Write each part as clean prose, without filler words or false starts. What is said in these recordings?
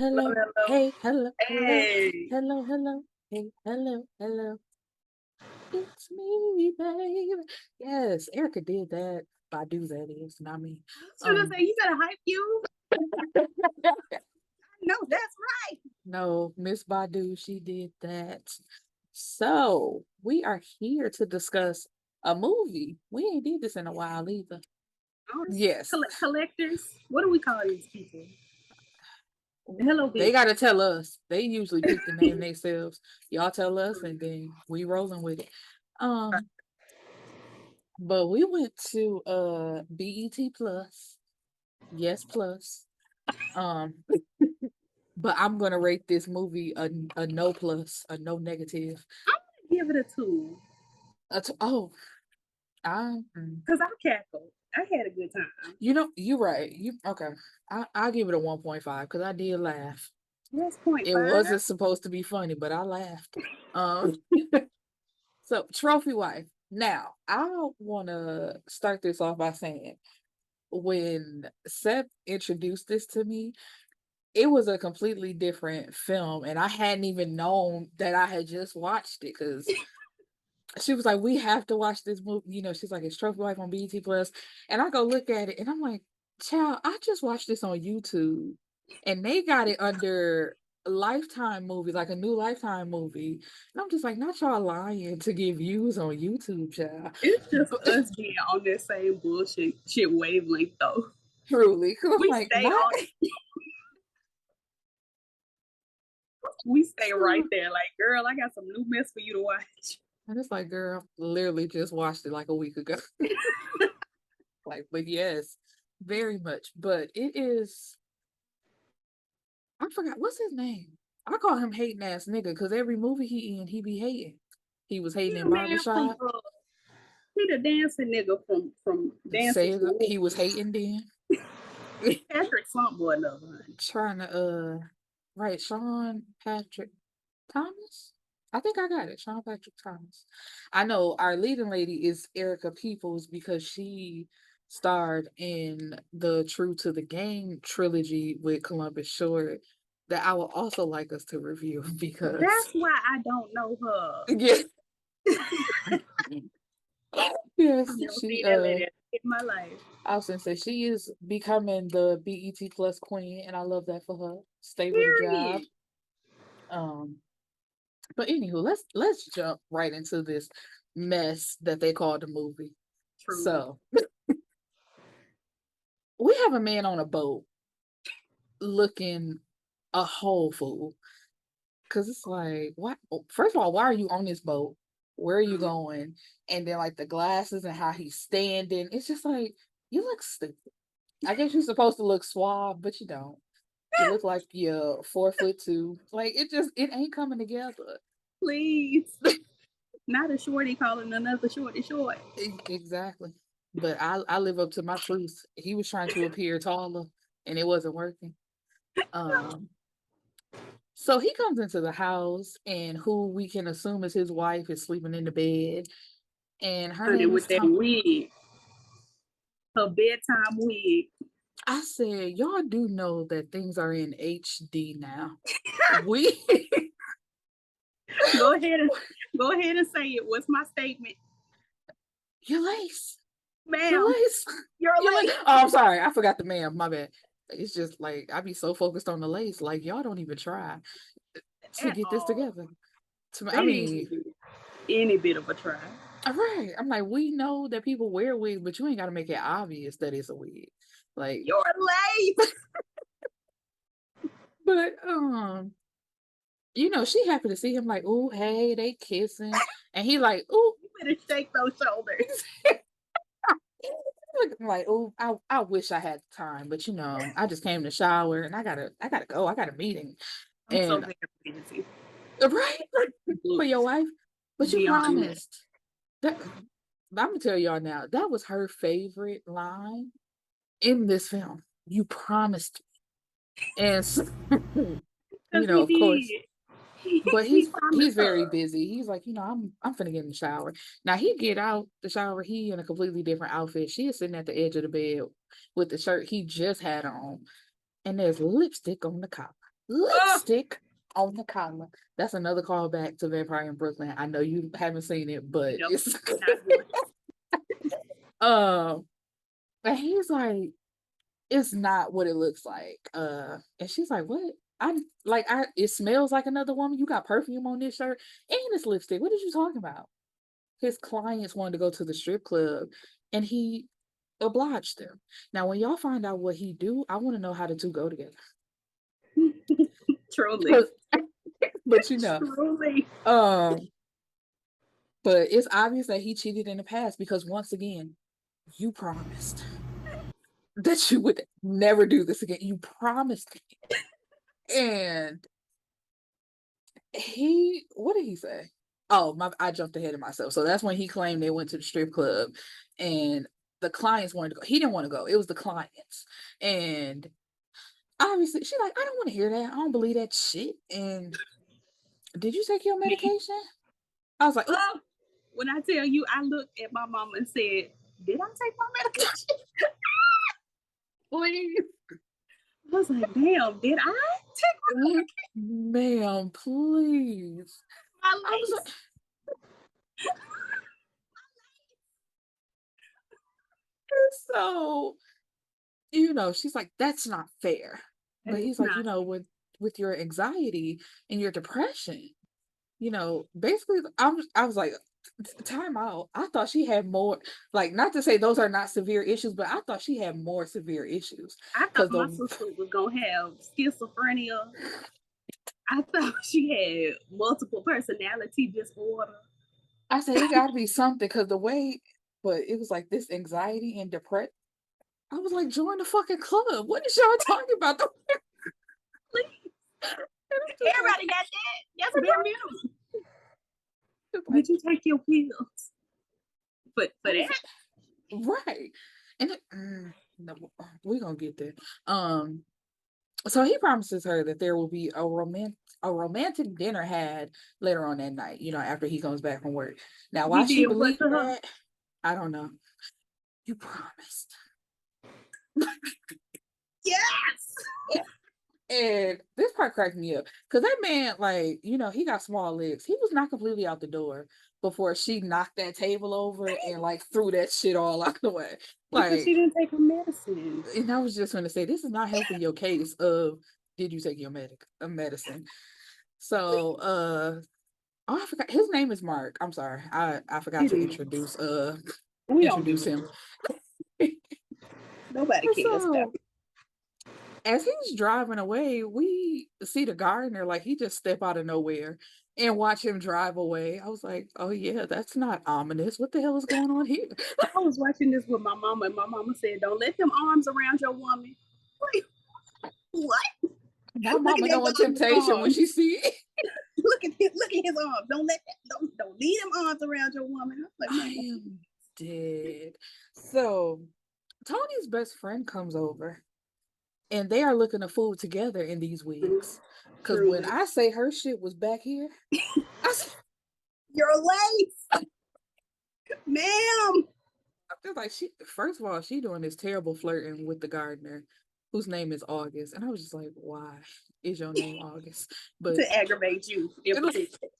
hello, Hello. hey, hello, hello, Hey. hello, hello, hey, hello, hello. It's me, baby. Yes, Erica did that. Badu, that is, not me. I was gonna Um, say you better hype you. No, that's right. no, Miss Badu, she did that. So we are here to discuss a movie. We ain't did this in a while either. Oh, Yes, collectors. What do we call these people? Hello, they bitch. gotta tell us. They usually pick the name themselves. Y'all tell us, and then we rolling with it. Um, but we went to BET Plus. Yes, plus. Um, but I'm gonna rate this movie a no plus, a no negative. Give it a 2 Oh, I because I cackled. I had a good time. you know, you're right. You okay. I'll give it a 1.5 because I did laugh. That's point It five. wasn't supposed to be funny, but I laughed. Um so trophy wife. Now, I wanna start this off by saying when Seth introduced this to me, it was a completely different film, and I hadn't even known that I had just watched it because she was like, "We have to watch this movie." You know, she's like, "It's Trophy Wife on BET Plus," and I go look at it, and I'm like, "Child, I just watched this on YouTube, and they got it under Lifetime movie, like a new Lifetime movie." And I'm just like, "Not y'all lying to get views on YouTube, child." It's just But us being on that same bullshit shit wavelength though. truly, 'cause I'm We like, stay not on we stay right there. Like, girl, I got some new mess for you to watch. and it's like, girl, literally just watched it like a week ago. Like, but yes, very much. But it is, I forgot what's his name. I call him hating ass nigga because every movie he in, he be hating. He was He hating in the man from Barbershop. he the dancing nigga from Dancing Say to he was Wolves. hating then. Patrick something or another. Honey. Trying to right, Sean Patrick Thomas. I think I got it. Sean Patrick Thomas. I know our leading lady is Erica Peoples because she starred in the True to the Game trilogy with Columbus Short that I would also like us to review because That's why I don't know her. yes, yes, I've never she seen that lady in my life. I was gonna say she is becoming the BET Plus queen, and I love that for her. Stay with a job. Period. Um, but anywho, let's jump right into this mess that they called the movie. Truly. So we have a man on a boat looking a whole fool. Cause it's like, what? First of all, why are you on this boat? Where are you Mhm. going? And then like the glasses and how he's standing. It's just like you look stupid. I guess you're supposed to look suave, but you don't. You look like you're 4'2". Like it ain't coming together. Please. Not a shorty calling another shorty short. Exactly. But I live up to my truth. He was trying to appear taller and it wasn't working. Um so he comes into the house and who we can assume is his wife is sleeping in the bed and her Honey, name with is that Tom. wig. Her bedtime wig. I said, y'all do know that things are in HD now. We Go ahead and go ahead and say it. What's my statement? your lace. Your Ma'am, lace. you're Your lace. late. Oh, I'm sorry. I forgot the ma'am. My bad. It's just like I be so focused on the lace. Like y'all don't even try to At get this all. together. They I didn't mean, even do any bit of a try. right. I'm like, we know that people wear wigs, but you ain't gotta make it obvious that it's a wig. Like, You're late. but she happy to see him like, ooh, hey, they kissing. And he like, ooh, You better shake those shoulders. looking like, ooh, I wish I had time, but I just came to shower and I gotta go. I got a meeting. I'm so And very busy. right for your wife, but you Beyond that. promised. That I'm gonna tell y'all now, that was her favorite line in this film. You promised me. And so, Because he of course, did. but He he's promised very her. busy. He's like, I'm finna get in the shower. Now he get out the shower, he in a completely different outfit. She is sitting at the edge of the bed with the shirt he just had on, and there's lipstick on the collar. Oh, lipstick on the collar. That's another callback to Vampire in Brooklyn. I know you haven't seen it, but no, it's not good. um and he's like, it's not what it looks like. And she's like, what? I'm like, I it smells like another woman. You got perfume on this shirt and this lipstick. What are you talking about? His clients wanted to go to the strip club and he obliged them. Now, when y'all find out what he do, I want to know how the two go together. Truly, But, but you know, truly. um, but it's obvious that he cheated in the past because once again, you promised that you would never do this again. You promised me. And what did he say? Oh, I jumped ahead of myself. So that's when he claimed they went to the strip club and the clients wanted to go. He didn't want to go. It was the clients. And obviously, she's like, I don't want to hear that. I don't believe that shit. And did you take your Me. medication? I was like, Oh, when I tell you, I looked at my mama and said, "Did I take my medication?" please, I was like, "Damn, did I take ma'am, please. my I was lace?" like, so, she's like, that's not fair. That But is he's like, not. with your anxiety and your depression, basically, I was like, time out. I thought she had more, like, not to say those are not severe issues, but I thought she had more severe issues. I Because thought my sister was gonna have schizophrenia. I thought she had multiple personality disorder. I said, it got to be something because but it was like this anxiety and depression. I was like, join the fucking club. What is y'all talking about? Please, And I'm just like, everybody got that. That's bare minimum. just like, Did you take your pills? But I for was that, right. And no, we're gonna get there. So he promises her that there will be a romantic dinner had later on that night, after he comes back from work. Now, he why she did what believed to her? that, I don't know. You promised. Yes. And this part cracked me up because that man, like, he got small legs. He was not completely out the door before she knocked that table over and like threw that shit all out the way. Because she Like, didn't take her medicine. and I was just going to say, this is not helping your case of did you take your medicine? So, oh, I forgot his name is Mark. I'm sorry, I forgot It to is. introduce We don't give introduce a him. nobody cares about So as he's driving away, we see the gardener, like he just step out of nowhere and watch him drive away. I was like, oh yeah, that's not ominous. What the hell is going on here? I was watching this with my mama, and my mama said, "Don't let them arms around your woman." Like, what? My Look at mama that know a dog's temptation when arms. she see it. Look at his arms. Don't let that. Don't leave them arms around your woman. I was like, I mama, am dead. So Tony's best friend comes over and they are looking to food together in these wigs. Cause when truly, I say her shit was back here, I said, you're late, ma'am. I feel like she first of all, she doing this terrible flirting with the gardener whose name is August. And I was just like, why is your name August? But To aggravate you in it was, particular.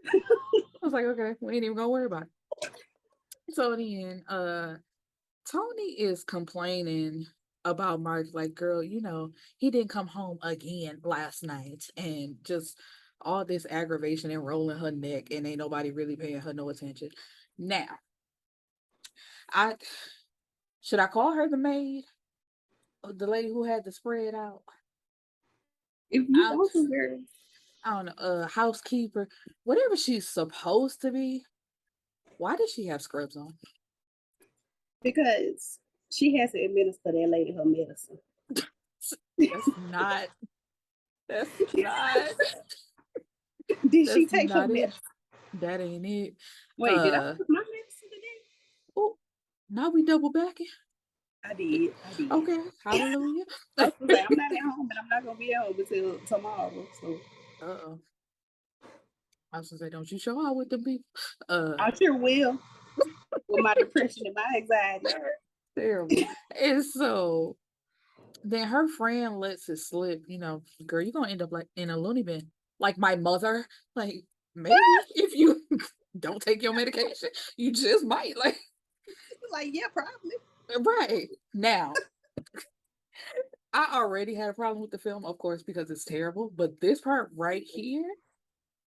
I was like, okay, we ain't even gonna worry about it. So then Tony is complaining about Mark, like, girl, he didn't come home again last night and just all this aggravation and rolling her neck and ain't nobody really paying her no attention. Now, I should I call her the maid? The lady who had the spread out? If you I, want to, girl, I don't know, housekeeper, whatever she's supposed to be. Why does she have scrubs on? because she has to administer that lady her medicine. That's not, that's not, Did she that's take her not it. medicine? That ain't it. Wait, did I take my medicine today? Oh, now we double backing. I did. I did. Okay, hallelujah. I was gonna say I'm not at home, and I'm not gonna be at home until tomorrow. So Uh-oh. I was gonna say, don't you show out with them people. I sure will with my depression and my anxiety. Terrible. And so Then her friend lets it slip, "Girl, you're gonna end up like in a loony bin, like my mother." Like, maybe if you don't take your medication, you just might. Like, Like, yeah, probably. right. Now, I already had a problem with the film, of course, because it's terrible. But this part right here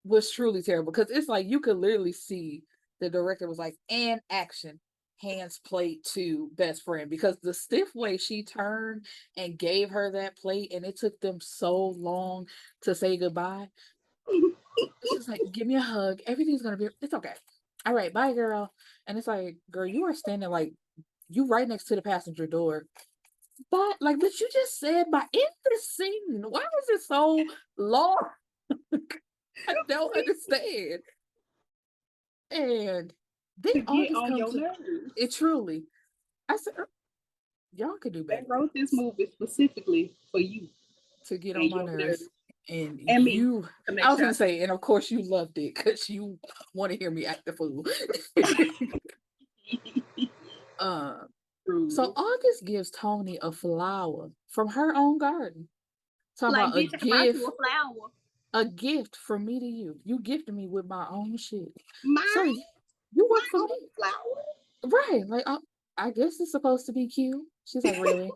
was truly terrible because it's like you could literally see the director was like, and action, hands plate to best friend because the stiff way she turned and gave her that plate and it took them so long to say goodbye. It's just like, give me a hug. Everything's gonna be it's okay. All right, bye, girl. And it's like, girl, you are standing like you right next to the passenger door. But you just said by in the scene. Why is it so long? I don't understand. And then To get August on comes your to it nerves. truly. I said, y'all could do They better wrote this movie specifically for you to get and on my your nerves. nerves And and me to I make was sure gonna I say, and of course you loved it because you want to hear me act the fool. see uh, so through. August gives Tony a flower from her own garden. Talking Like, about bitch, I brought you a flower. a gift from me to you. You gifted me with my own shit. So Mine, you my work for own me. flower. Right. Like, I guess it's supposed to be cute. She's like, really?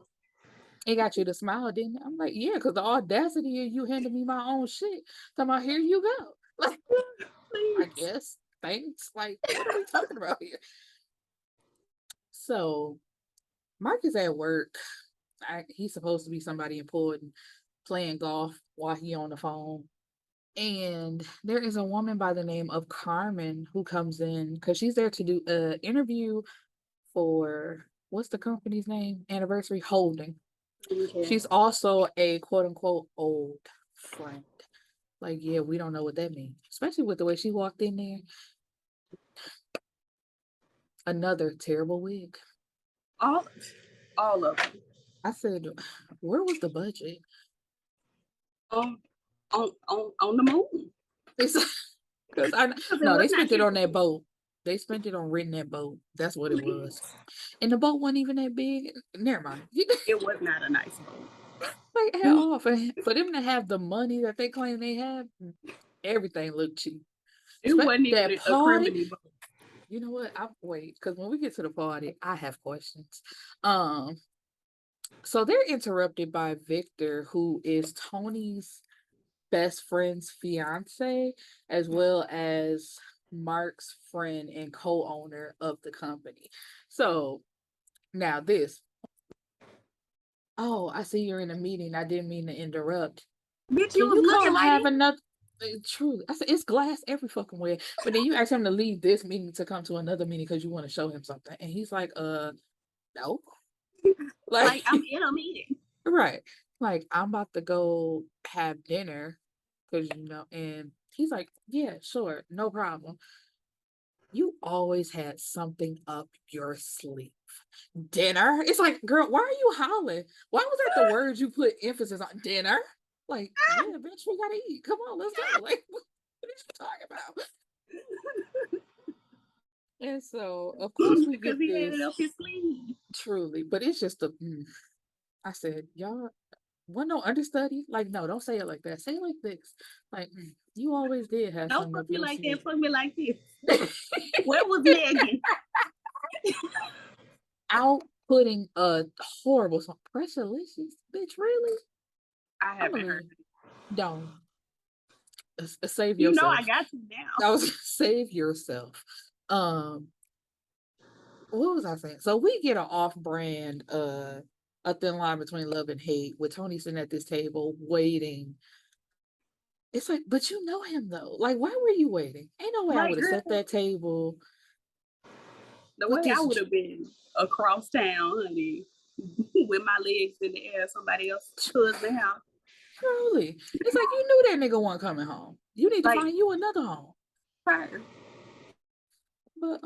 It got you to smile, didn't it? I'm like, yeah, because the audacity of you handing me my own shit. Talking about, here you go. Like, I Please. guess. Thanks. Like, what are we talking about here? So Mark is at work. He's supposed to be somebody important playing golf while he on the phone. And there is a woman by the name of Carmen who comes in because she's there to do a interview for what's the company's name? Anniversary Holding. Okay. She's also a quote unquote old friend. Like, yeah, we don't know what that means, especially with the way she walked in there. Another terrible wig. All, all of them. I said, where was the budget? On, on the moon. They said, because Because it no, was they not spent it on that typical. boat. They spent it on renting that boat. That's what it was. And the boat wasn't even that big. Never mind. It was not a nice Like at boat. all for them to have the money that they claim they have, everything looked cheap. It wasn't even That a party. criminy boat. You know what? I wait because when we get to the party, I have questions. Um, so they're interrupted by Victor, who is Tony's best friend's fiance, as well as Mark's friend and co-owner of the company. So now this. Oh, I see you're in a meeting. I didn't mean to interrupt. Bitch, you Can was you looking come like have it. another? Truly, I said it's glass every fucking way. But then you ask him to leave this meeting to come to another meeting because you want to show him something, and he's like, no, like, Like, I'm in a meeting. right, like I'm about to go have dinner because and he's like, yeah, sure, no problem. You always had something up your sleeve. Dinner? It's like, girl, why are you hollering? Why was that the word you put emphasis on? Dinner? Like, yeah, bitch, we gotta eat. Come on, let's go. Like, what are you talking about? And so, of course, we Because get he had it this up his sleeve. truly, but it's just I said, y'all, want no understudy? Like, no, don't say it like that. Say it like this. Like, you always did have Don't something up put me your like that. sleeve. Put me like this. Where was Megan? Outputting a horrible song. Pressurelicious, bitch, really? I I'm haven't gonna heard leave. it. Don't. Save You know I yourself. got you now. I was save yourself. Um, what was I saying? So we get an off-brand, a thin line between love and hate with Tony sitting at this table waiting. It's like, but you know him though. Like, why were you waiting? Ain't no way I Like, would have girl, set that table the with way I this. would have been across town, honey, with my legs in the air, somebody else's husband house. Truly, it's like you knew that nigga wasn't coming home. You need to Like, find you another home. fire. But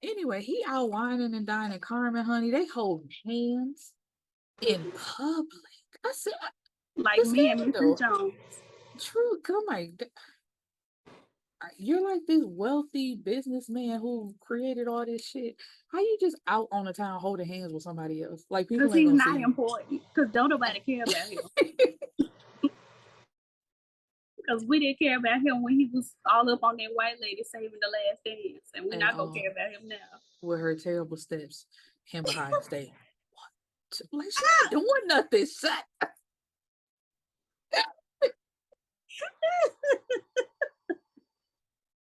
anyway, he out whining and dining Carmen, honey. They hold hands in public. I said Like the me and Mrs. scandal. Jones. True, come like You're like this wealthy businessman who created all this shit. How you just out on the town holding hands with somebody else? Like Because people ain't he's gonna not see important. Because don't nobody care about him. you. Because we didn't care about him when he was all up on that white lady saving the last dance. And we're And not going to care about him now. with her terrible steps, him behind the stage. What? Like she ain't doing nothing. Shut.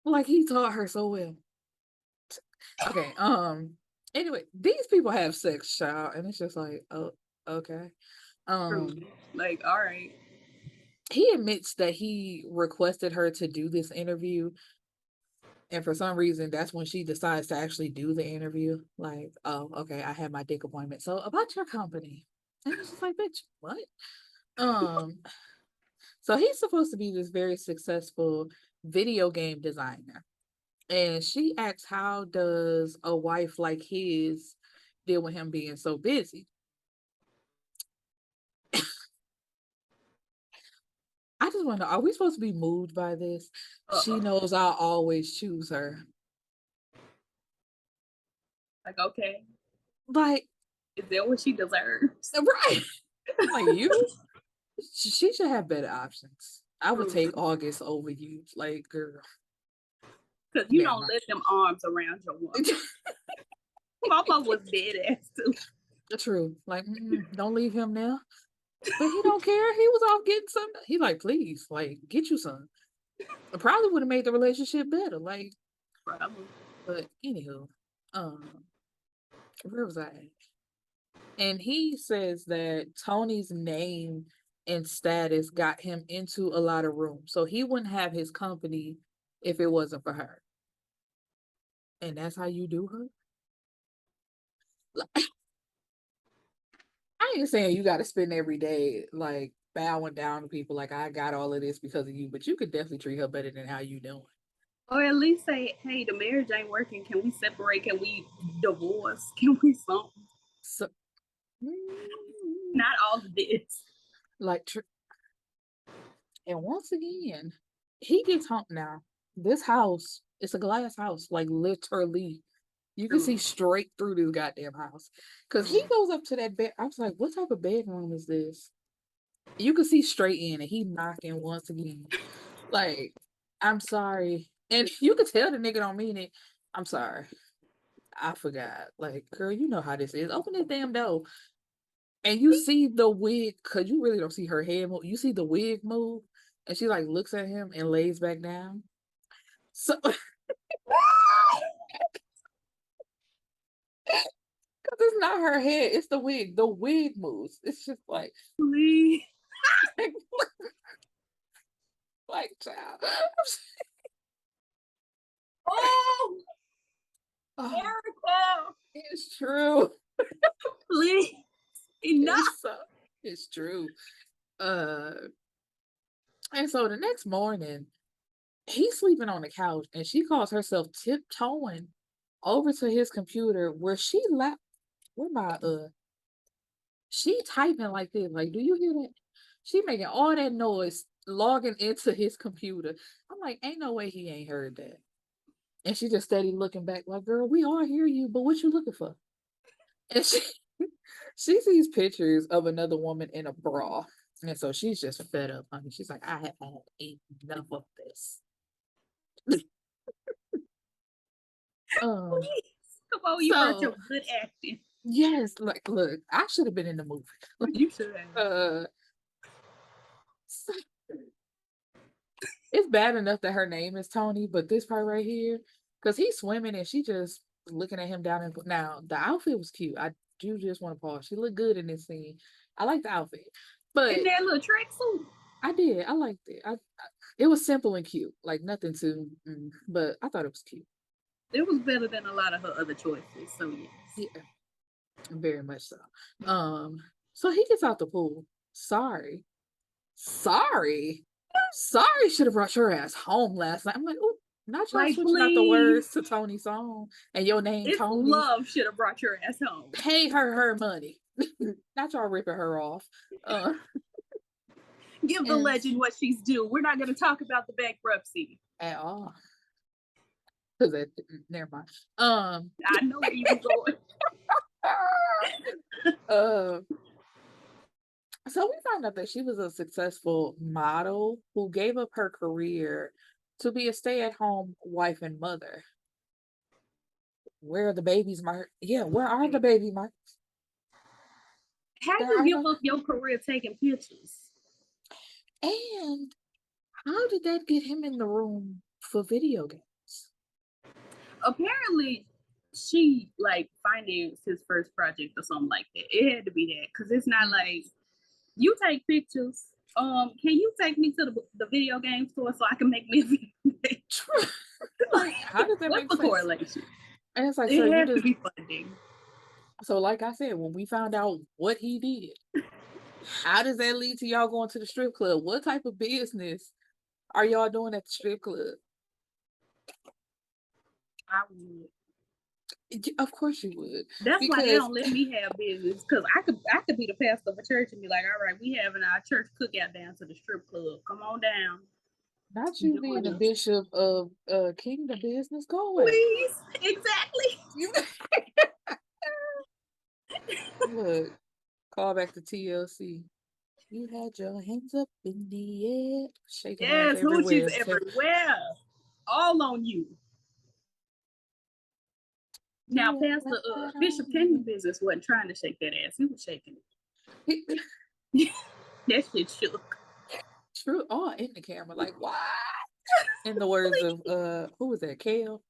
Like he taught her so well. Okay. Anyway, these people have sex, child, and it's just like, oh, okay. True. Like, all right. He admits that he requested her to do this interview, and for some reason, that's when she decides to actually do the interview. Like, oh, okay, I had my dick appointment. So about your company, and it's just like, bitch, what? Um, so he's supposed to be this very successful video game designer. And she asks, how does a wife like his deal with him being so busy? I just want to know, are we supposed to be moved by this? She knows I'll always choose her. Like, okay. Like, is that what she deserves? Right. Like you, she should have better options. I would take August over you. Like, girl. Because you don't let them arms around your woman. Mama was dead ass too. True. Like, don't leave him now. But he don't care. He was off getting some. He like, please, like, get you some. It probably would have made the relationship better. Like, probably. But anywho, where was I at? And he says that Tony's name and status got him into a lot of rooms. So he wouldn't have his company if it wasn't for her. And that's how you do her? Like, I ain't saying you got to spend every day like bowing down to people like I got all of this because of you, but you could definitely treat her better than how you doing. Or at least say, hey, the marriage ain't working. Can we separate? Can we divorce? Can we something? So, not all of this. Like, and once again, he gets home now. This house, it's a glass house, like literally. You can see straight through this goddamn house. Cause he goes up to that bed. I was like, what type of bedroom is this? You can see straight in and he knocking once again. Like, I'm sorry. And you could tell the nigga don't mean it. I'm sorry. I forgot. Like, girl, you know how this is. Open this damn door. And you see the wig, cause you really don't see her head move. You see the wig move, and she like looks at him and lays back down. So, cause it's not her head, it's the wig. The wig moves. It's just like, please, like child. Oh, Erica, it's true. Please, enough. It's true. And so the next morning, he's sleeping on the couch, and she calls herself tiptoeing over to his computer where she left. Where my she typing like this. Like, do you hear that? She making all that noise logging into his computer. I'm like, ain't no way he ain't heard that. And she just steady looking back, like, girl, we all hear you, but what you looking for? And she sees pictures of another woman in a bra. And so she's just fed up, honey. She's like, I have had enough of this. Please. Come on, you heard your good acting. Yes, like look, I should have been in the movie. Like, you should have. It's bad enough that her name is Tony, but this part right here, because he's swimming and she just looking at him down and now the outfit was cute. I do just want to pause. She looked good in this scene. I like the outfit, but in that little tracksuit. I did. I liked it. It was simple and cute, like nothing too. But I thought it was cute. It was better than a lot of her other choices. So yes. Yeah, very much so. So he gets out the pool. Sorry. Should have brought your ass home last night. I'm like, oh, not y'all like, switching out the words to Tony's song and your name it's Tony. Love should have brought your ass home. Pay her money. Not y'all ripping her off. Give the legend what she's due. We're not going to talk about the bankruptcy. at all. Cause it, never mind. I know where you were going. uh, so we found out that she was a successful model who gave up her career to be a stay-at-home wife and mother. Where are the babies, Mark? Yeah, where are the baby marks? How There you are give no. up your career taking pictures? And how did that get him in the room for video games? Apparently, she like financed his first project or something like that. It had to be that because it's not Mm, like you take pictures. Can you take me to the video game store so I can make me a video game? true. Like, how does that What's make the sense? correlation? And it's like, sir, It you has to just be funding. so like I said, when we found out what he did, how does that lead to y'all going to the strip club? What type of business are y'all doing at the strip club? I would. Of course you would, That's why they because don't let me have business because I could be the pastor of a church and be like, all right, we having our church cookout down to the strip club. Come on down. not you being Join a us. bishop of kingdom business, go away. Please. Exactly. You look, call back to TLC. You had your hands up in the air, shaking ass Yes, hoochies everywhere. everywhere. All on you. Now, You Pastor got that Bishop on Kingdom Business wasn't trying to shake that ass. He was shaking you. it. That shit shook. True, all in the camera, like what? In the words of who was that? Kale?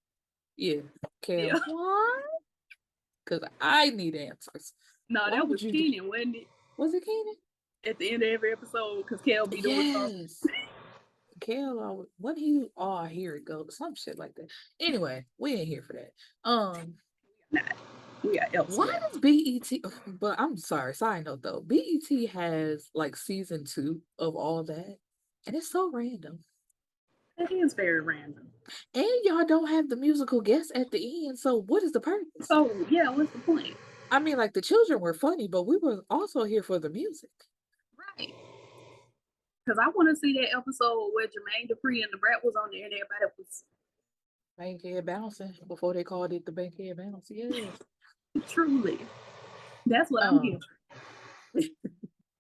Yeah, Yeah. Kale. What? Because I need answers. No, Why that would was you do? Keenan, wasn't it? Was it Keenan? At the end of every episode, because Kel be doing something. Yes. Kale, what he? Oh, here it goes. Some shit like that. Anyway, we ain't here for that. Not. We are Why elsewhere. does BET? But I'm sorry. Side note though, BET has like season 2 of all that, and it's so random. That is very random. And y'all don't have the musical guests at the end, so what is the purpose? So, yeah, what's the point? I mean, like the children were funny, but we were also here for the music. Right. Because I want to see that episode where Jermaine Dupri and the Brat was on there and everybody was Bankhead bouncing before they called it the Bankhead bounce. Yes. truly. That's what I'm Um, here.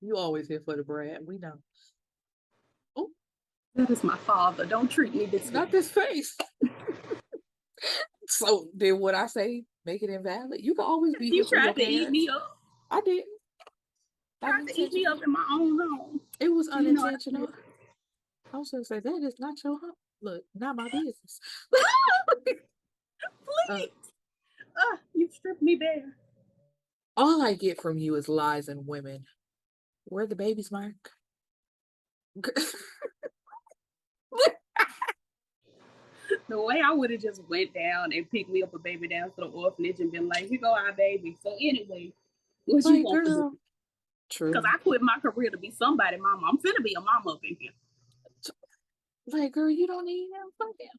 you always here for the Brad. We know. Oh, That is my father. Don't treat me this way. not this face. So then what I say make it invalid? You can always be You here for your tried to eat parents. me up. I didn't. Tried to eat me Unintentional. up in my own home. It was You know what I unintentional. did? I was gonna say that is not your home. Look, not my business. uh, Please. You stripped me bare. all I get from you is lies and women. Where the babies, Mark? The way I would have just went down and picked me up a baby down to the orphanage and been like, here go our baby. So anyway, what you Like, want to do? girl, Because true. I quit my career to be somebody mama. I'm finna be a mama up in here. Like, girl, you don't need him. Fuck him.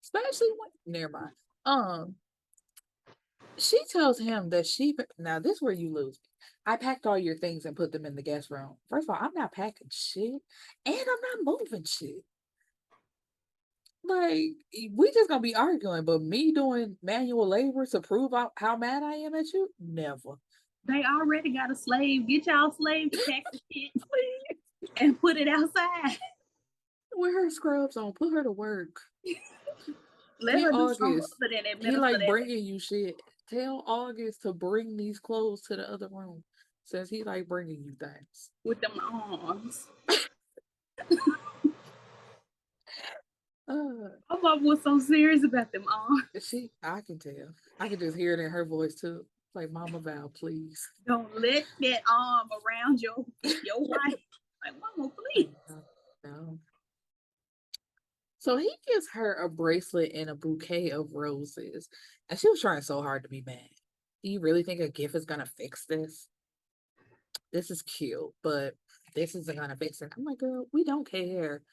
Especially when never mind. She tells him that now this is where you lose me. I packed all your things and put them in the guest room. First of all, I'm not packing shit, and I'm not moving shit. Like we just gonna be arguing, but me doing manual labor to prove out how mad I am at you, never. They already got a slave. Get y'all slave to pack the shit and put it outside. With her scrubs on, put her to work. Let Tell her do something August other than he administer like that bringing you shit. Tell August to bring these clothes to the other room, since he like bringing you things. with them arms. Uh, My mom was so serious about them arms. I can tell. I can just hear it in her voice too. Like, Mama Val, please. Don't let that arm around your wife. Like, mama, please. No. So he gives her a bracelet and a bouquet of roses, and she was trying so hard to be mad. Do you really think a gift is gonna fix this? This is cute, but this isn't gonna fix it. I'm like, girl, we don't care.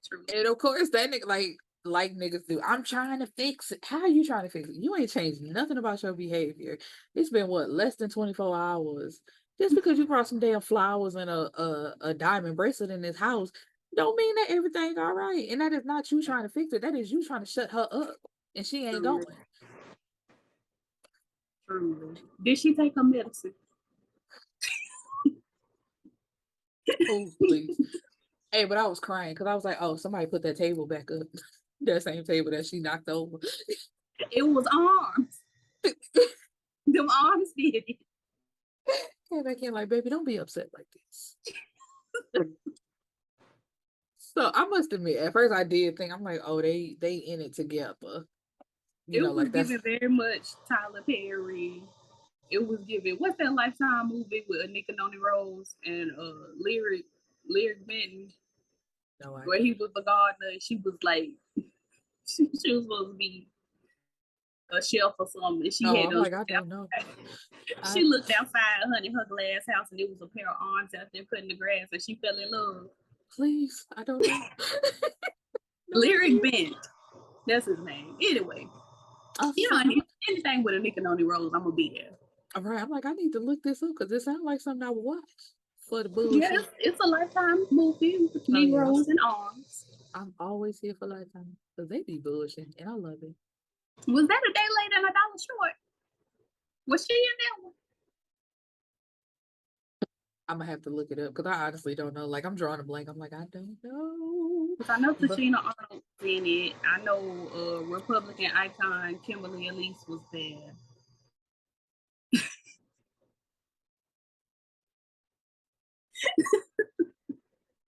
True. And of course, that nigga like niggas do. I'm trying to fix it. How are you trying to fix it? You ain't changed nothing about your behavior. It's been what, less than 24 hours. Just because you brought some damn flowers and a diamond bracelet in this house don't mean that everything all right. And that is not you trying to fix it. That is you trying to shut her up. And she ain't Truly, going. truly. Did she take her medicine? Oh, please. Hey, but I was crying because I was like, oh, somebody put that table back up. That same table that she knocked over. It was arms. Them arms did it. Came back in like, baby, don't be upset like this. So I must admit, at first I did think I'm like, oh, they in it together. You know, It was like that's giving very much Tyler Perry. It was giving what's that Lifetime movie with Anika Noni Rose and Lyric Benton no where he idea. was the gardener and she was like she was supposed to be a shelf or something. She Oh, had I'm to like, I look don't know. outside. I She looked outside honey her glass house and there was a pair of arms out there cutting the grass and she fell in love. please, I don't know. No Lyric idea. Bent. That's his name. Anyway, I was you just know, like, anything with a Nick and Noni Rose, I'm gonna be there. all right. I'm like, I need to look this up because it sounds like something I would watch for the Yes, bullshit. it's a Lifetime movie with Oh yeah, Negroes and arms. I'm always here for Lifetime because they be bullshit and I love it. Was that a day later and a dollar short? Was she in that one? I'm gonna have to look it up because I honestly don't know. Like I'm drawing a blank. I'm like, I don't know. Because I know But Tashina Arnold was in it. I know Republican icon Kimberly Elise was there.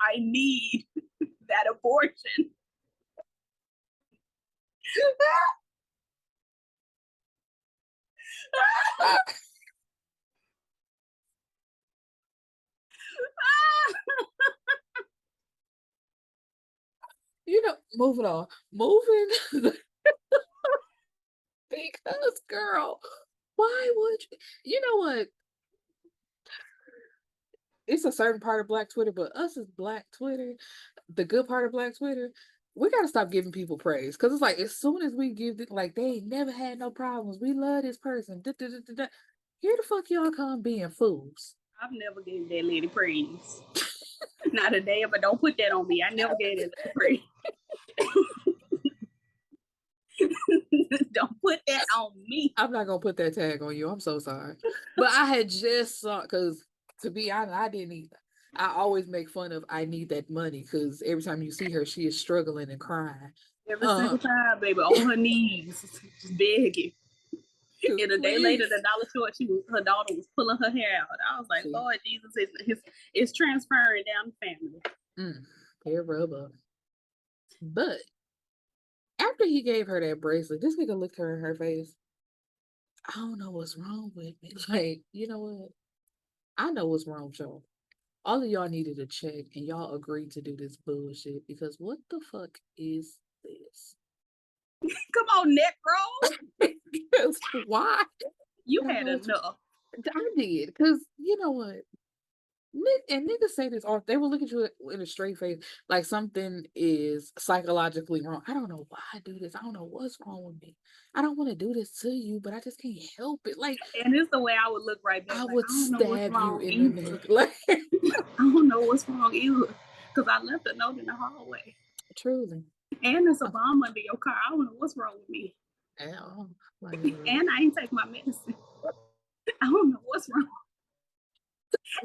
I need that abortion. you know, moving on. Moving because girl, why would you you know what? It's a certain part of Black Twitter, but us as Black Twitter, the good part of Black Twitter, we gotta stop giving people praise because it's like as soon as we give it, like they ain't never had no problems. We love this person. Da, da, da, da, da. Here the fuck y'all come being fools. I've never gave that lady praise. Not a day, but don't put that on me. I never gave that lady praise. Don't put that on me. I'm not gonna put that tag on you. I'm so sorry. But I had just saw because to be honest, I didn't either. I always make fun of I need that money because every time you see her, she is struggling and crying. Every Uh single time, baby, on her knees, just begging. And a day later, the please. dollar short, her daughter was pulling her hair out. I was like, See, Lord Jesus, it's transferring down the family. hair rub up. But after he gave her that bracelet, this nigga looked her in her face. I don't know what's wrong with me. Like, you know what? I know what's wrong with y'all. All of y'all needed a check and y'all agreed to do this bullshit because what the fuck is this? Come on, Necro. Because why? You I don't had know what's enough. I did. Because you know what? And niggas say this all they will look at you in a straight face like something is psychologically wrong. I don't know why I do this. I don't know what's wrong with me. I don't want to do this to you, but I just can't help it. Like And it's the way I would look right back, I like, would I don't know what's stab you wrong in the either. neck. Like I don't know what's wrong either. Because I left a note in the hallway. truly. And there's a Uh, bomb under your car. I don't know what's wrong with me. ow. Like, And I ain't take my medicine. I don't know what's wrong.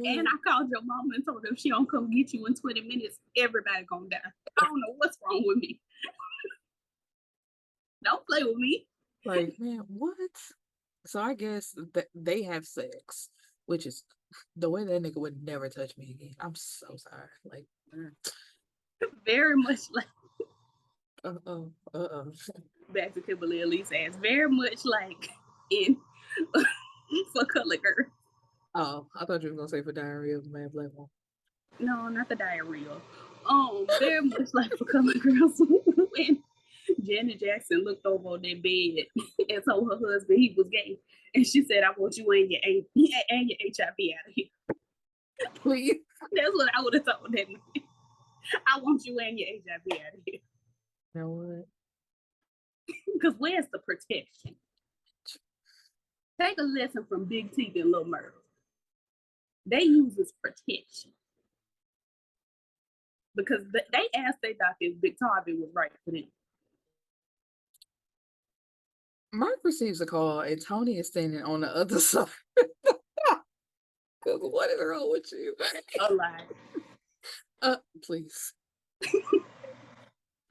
And I called your mama and told her if she don't come get you in 20 minutes, everybody gonna die. I don't know what's wrong with me. Don't play with me. like, man, what? So I guess that they have sex, which is the way that nigga would never touch me again. I'm so sorry. Like, Very much like uh-oh. back to Kimberly Elise ass. Very much like in for color girl. Oh, I thought you were gonna say for Diary of a Mad Black Woman. No, not the diarrhea. Very much like for color girls when Janet Jackson looked over on that bed and told her husband he was gay. And she said, I want you and your HIV out of here. Please. That's what I would have told that man. I want you and your HIV out of here. You know what? Because where's the protection? Take a lesson from Big Teeth and Lil Murder. They use this protection. because they asked they thought if Victoria was right for them. Mark receives a call and Tony is standing on the other side. Cause what is wrong with you? A lie. Please.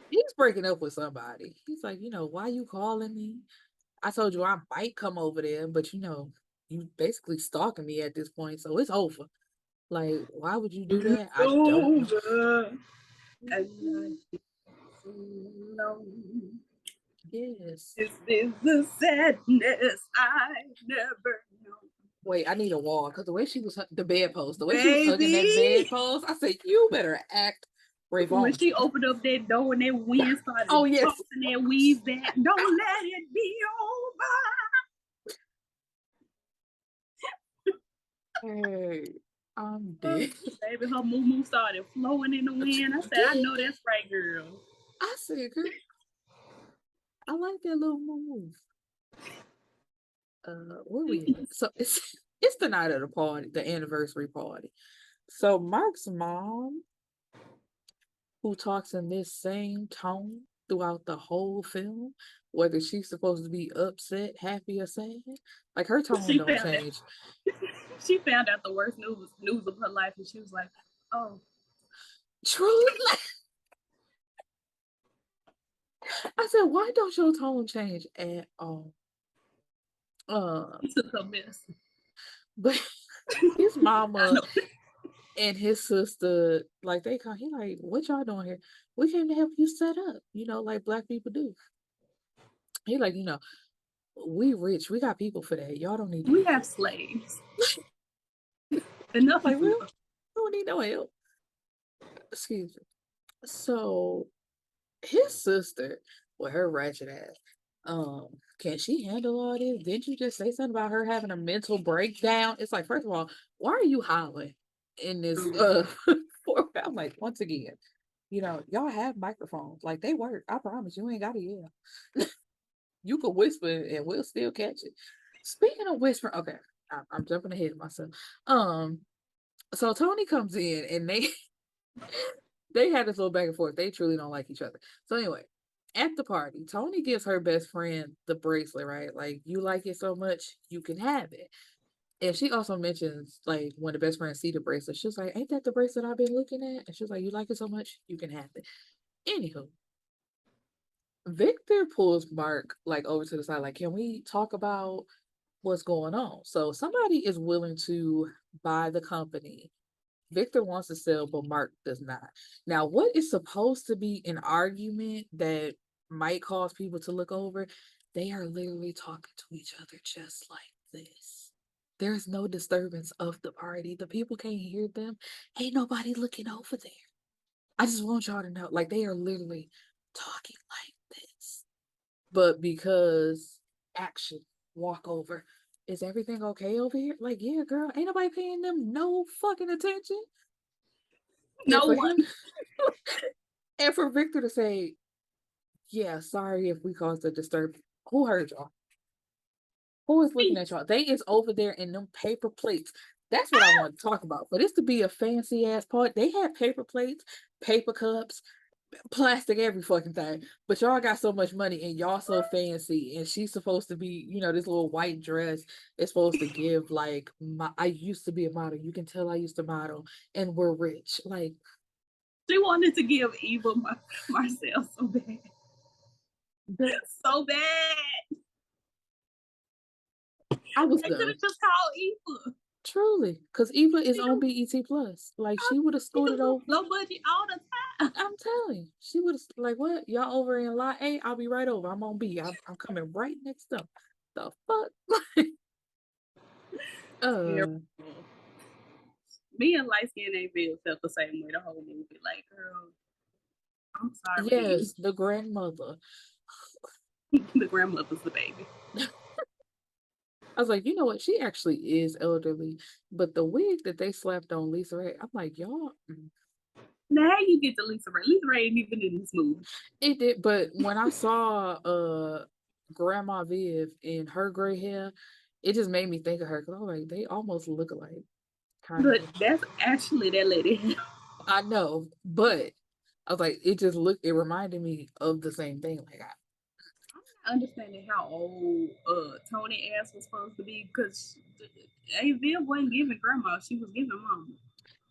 He's breaking up with somebody. He's like, why you calling me? I told you I might come over there, but you basically stalking me at this point, so it's over. Like, why would you do that? I don't know. Over. And alone. Yes. This is the sadness I never know. Wait, I need a wall because the way she was the bedpost, the way she was hugging that Baby, bedpost, I said, you better act brave when on. she opened up that door and that wind started Oh yes, tossing that weave back, don't let it be over. hey, I'm dead. Baby, her moo started flowing in the wind. I said, I know that's right, girl. I said, girl, I like that little move. Where we at? So it's the night of the party, the anniversary party. So Mark's mom, who talks in this same tone throughout the whole film, whether she's supposed to be upset, happy, or sad, like her tone don't change. She found out the worst news of her life, and she was like, "Oh, truly." I said, why don't your tone change at all? He took a mess. But his mama and his sister, like they come, he like, what y'all doing here? We came to help you set up, like black people do. He like, we rich, we got people for that. Y'all don't need to. We have slaves. Enough. Like, we don't need no help. Excuse me. So his sister, with her ratchet ass, can she handle all this? Didn't you just say something about her having a mental breakdown? It's like, first of all, why are you hollering in this I'm like, once again, y'all have microphones. Like they work. I promise you ain't gotta yell. You could whisper and we'll still catch it. Speaking of whispering, okay, I'm jumping ahead of myself. So Tony comes in and they had this little back and forth. They truly don't like each other. So anyway, at the party, Tony gives her best friend the bracelet, right? Like, you like it so much, you can have it. And she also mentions, like, when the best friend see the bracelet, she's like, ain't that the bracelet I've been looking at? And she's like, you like it so much, you can have it. Anywho, Victor pulls Mark, like, over to the side, like, can we talk about what's going on? So somebody is willing to buy the company. Victor wants to sell, but Mark does not. Now, what is supposed to be an argument that might cause people to look over, they are literally talking to each other just like this. There's no disturbance of the party. The people can't hear them. Ain't nobody looking over there. I just want y'all to know, like, they are literally talking like this. But because action, walk over, is everything okay over here? Like, yeah, girl, ain't nobody paying them no fucking attention. No one. And for Victor to say, yeah, sorry if we caused a disturbance. Who heard y'all? Who is looking at y'all? They is over there in them paper plates. That's what I want to talk about. For this to be a fancy ass part, they had paper plates, paper cups, plastic, every fucking thing. But y'all got so much money and y'all so fancy. And she's supposed to be, this little white dress is supposed to give like I used to be a model. You can tell I used to model, and we're rich. Like, she wanted to give Eva Marcel so bad. So bad. I was They done. could have just called Eva. Truly, because Eva is on BET Plus. Like, she would have scooted over. Low budget all the time. I'm telling you, she would have, like, what? Y'all over in lot A? I'll be right over. I'm on B. I'm coming right next up. The fuck? Me and light skinned Bill felt the same way the whole movie. Like, girl, I'm sorry. Yes, the grandmother. The grandmother's the baby. I was like, you know what? She actually is elderly, but the wig that they slapped on Lisa Ray, I'm like, y'all. Now you get to Lisa Ray. Lisa Ray ain't even in this movie. It did, but when I saw Grandma Viv in her gray hair, it just made me think of her because I was like, they almost look alike. But that's actually that lady. I know, but I was like, it reminded me of the same thing. Like, Understanding how old Tony ass was supposed to be because Viv wasn't giving grandma, she was giving mama.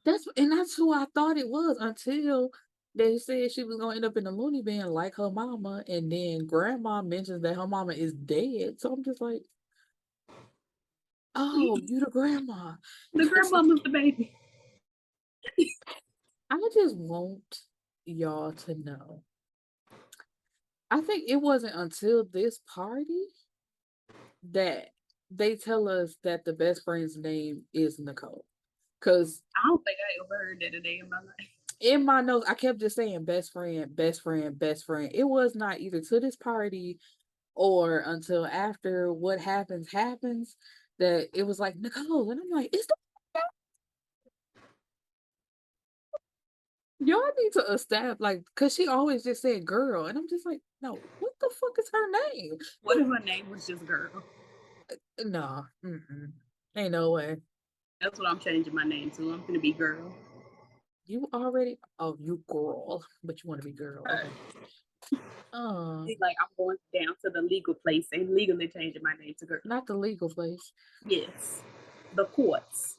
that's who I thought it was until they said she was gonna end up in a loony bin like her mama, and then grandma mentions that her mama is dead. So I'm just like, oh, you the grandma. The grandmama's the baby. I just want y'all to know. I think it wasn't until this party that they tell us that the best friend's name is Nicole. Cause I don't think I ever heard that a day in my life. in my notes, I kept just saying best friend, best friend, best friend. It was not either to this party or until after what happens that it was like Nicole. And I'm like, it's the y'all need to establish like because she always just said girl. And I'm just like, no, what the fuck is her name? What if her name was just girl? No, ain't no way. That's what I'm changing my name to. I'm gonna be girl. You already you girl, but you want to be girl. Okay. Like I'm going down to the legal place and legally changing my name to girl. Not the legal place. Yes, the courts.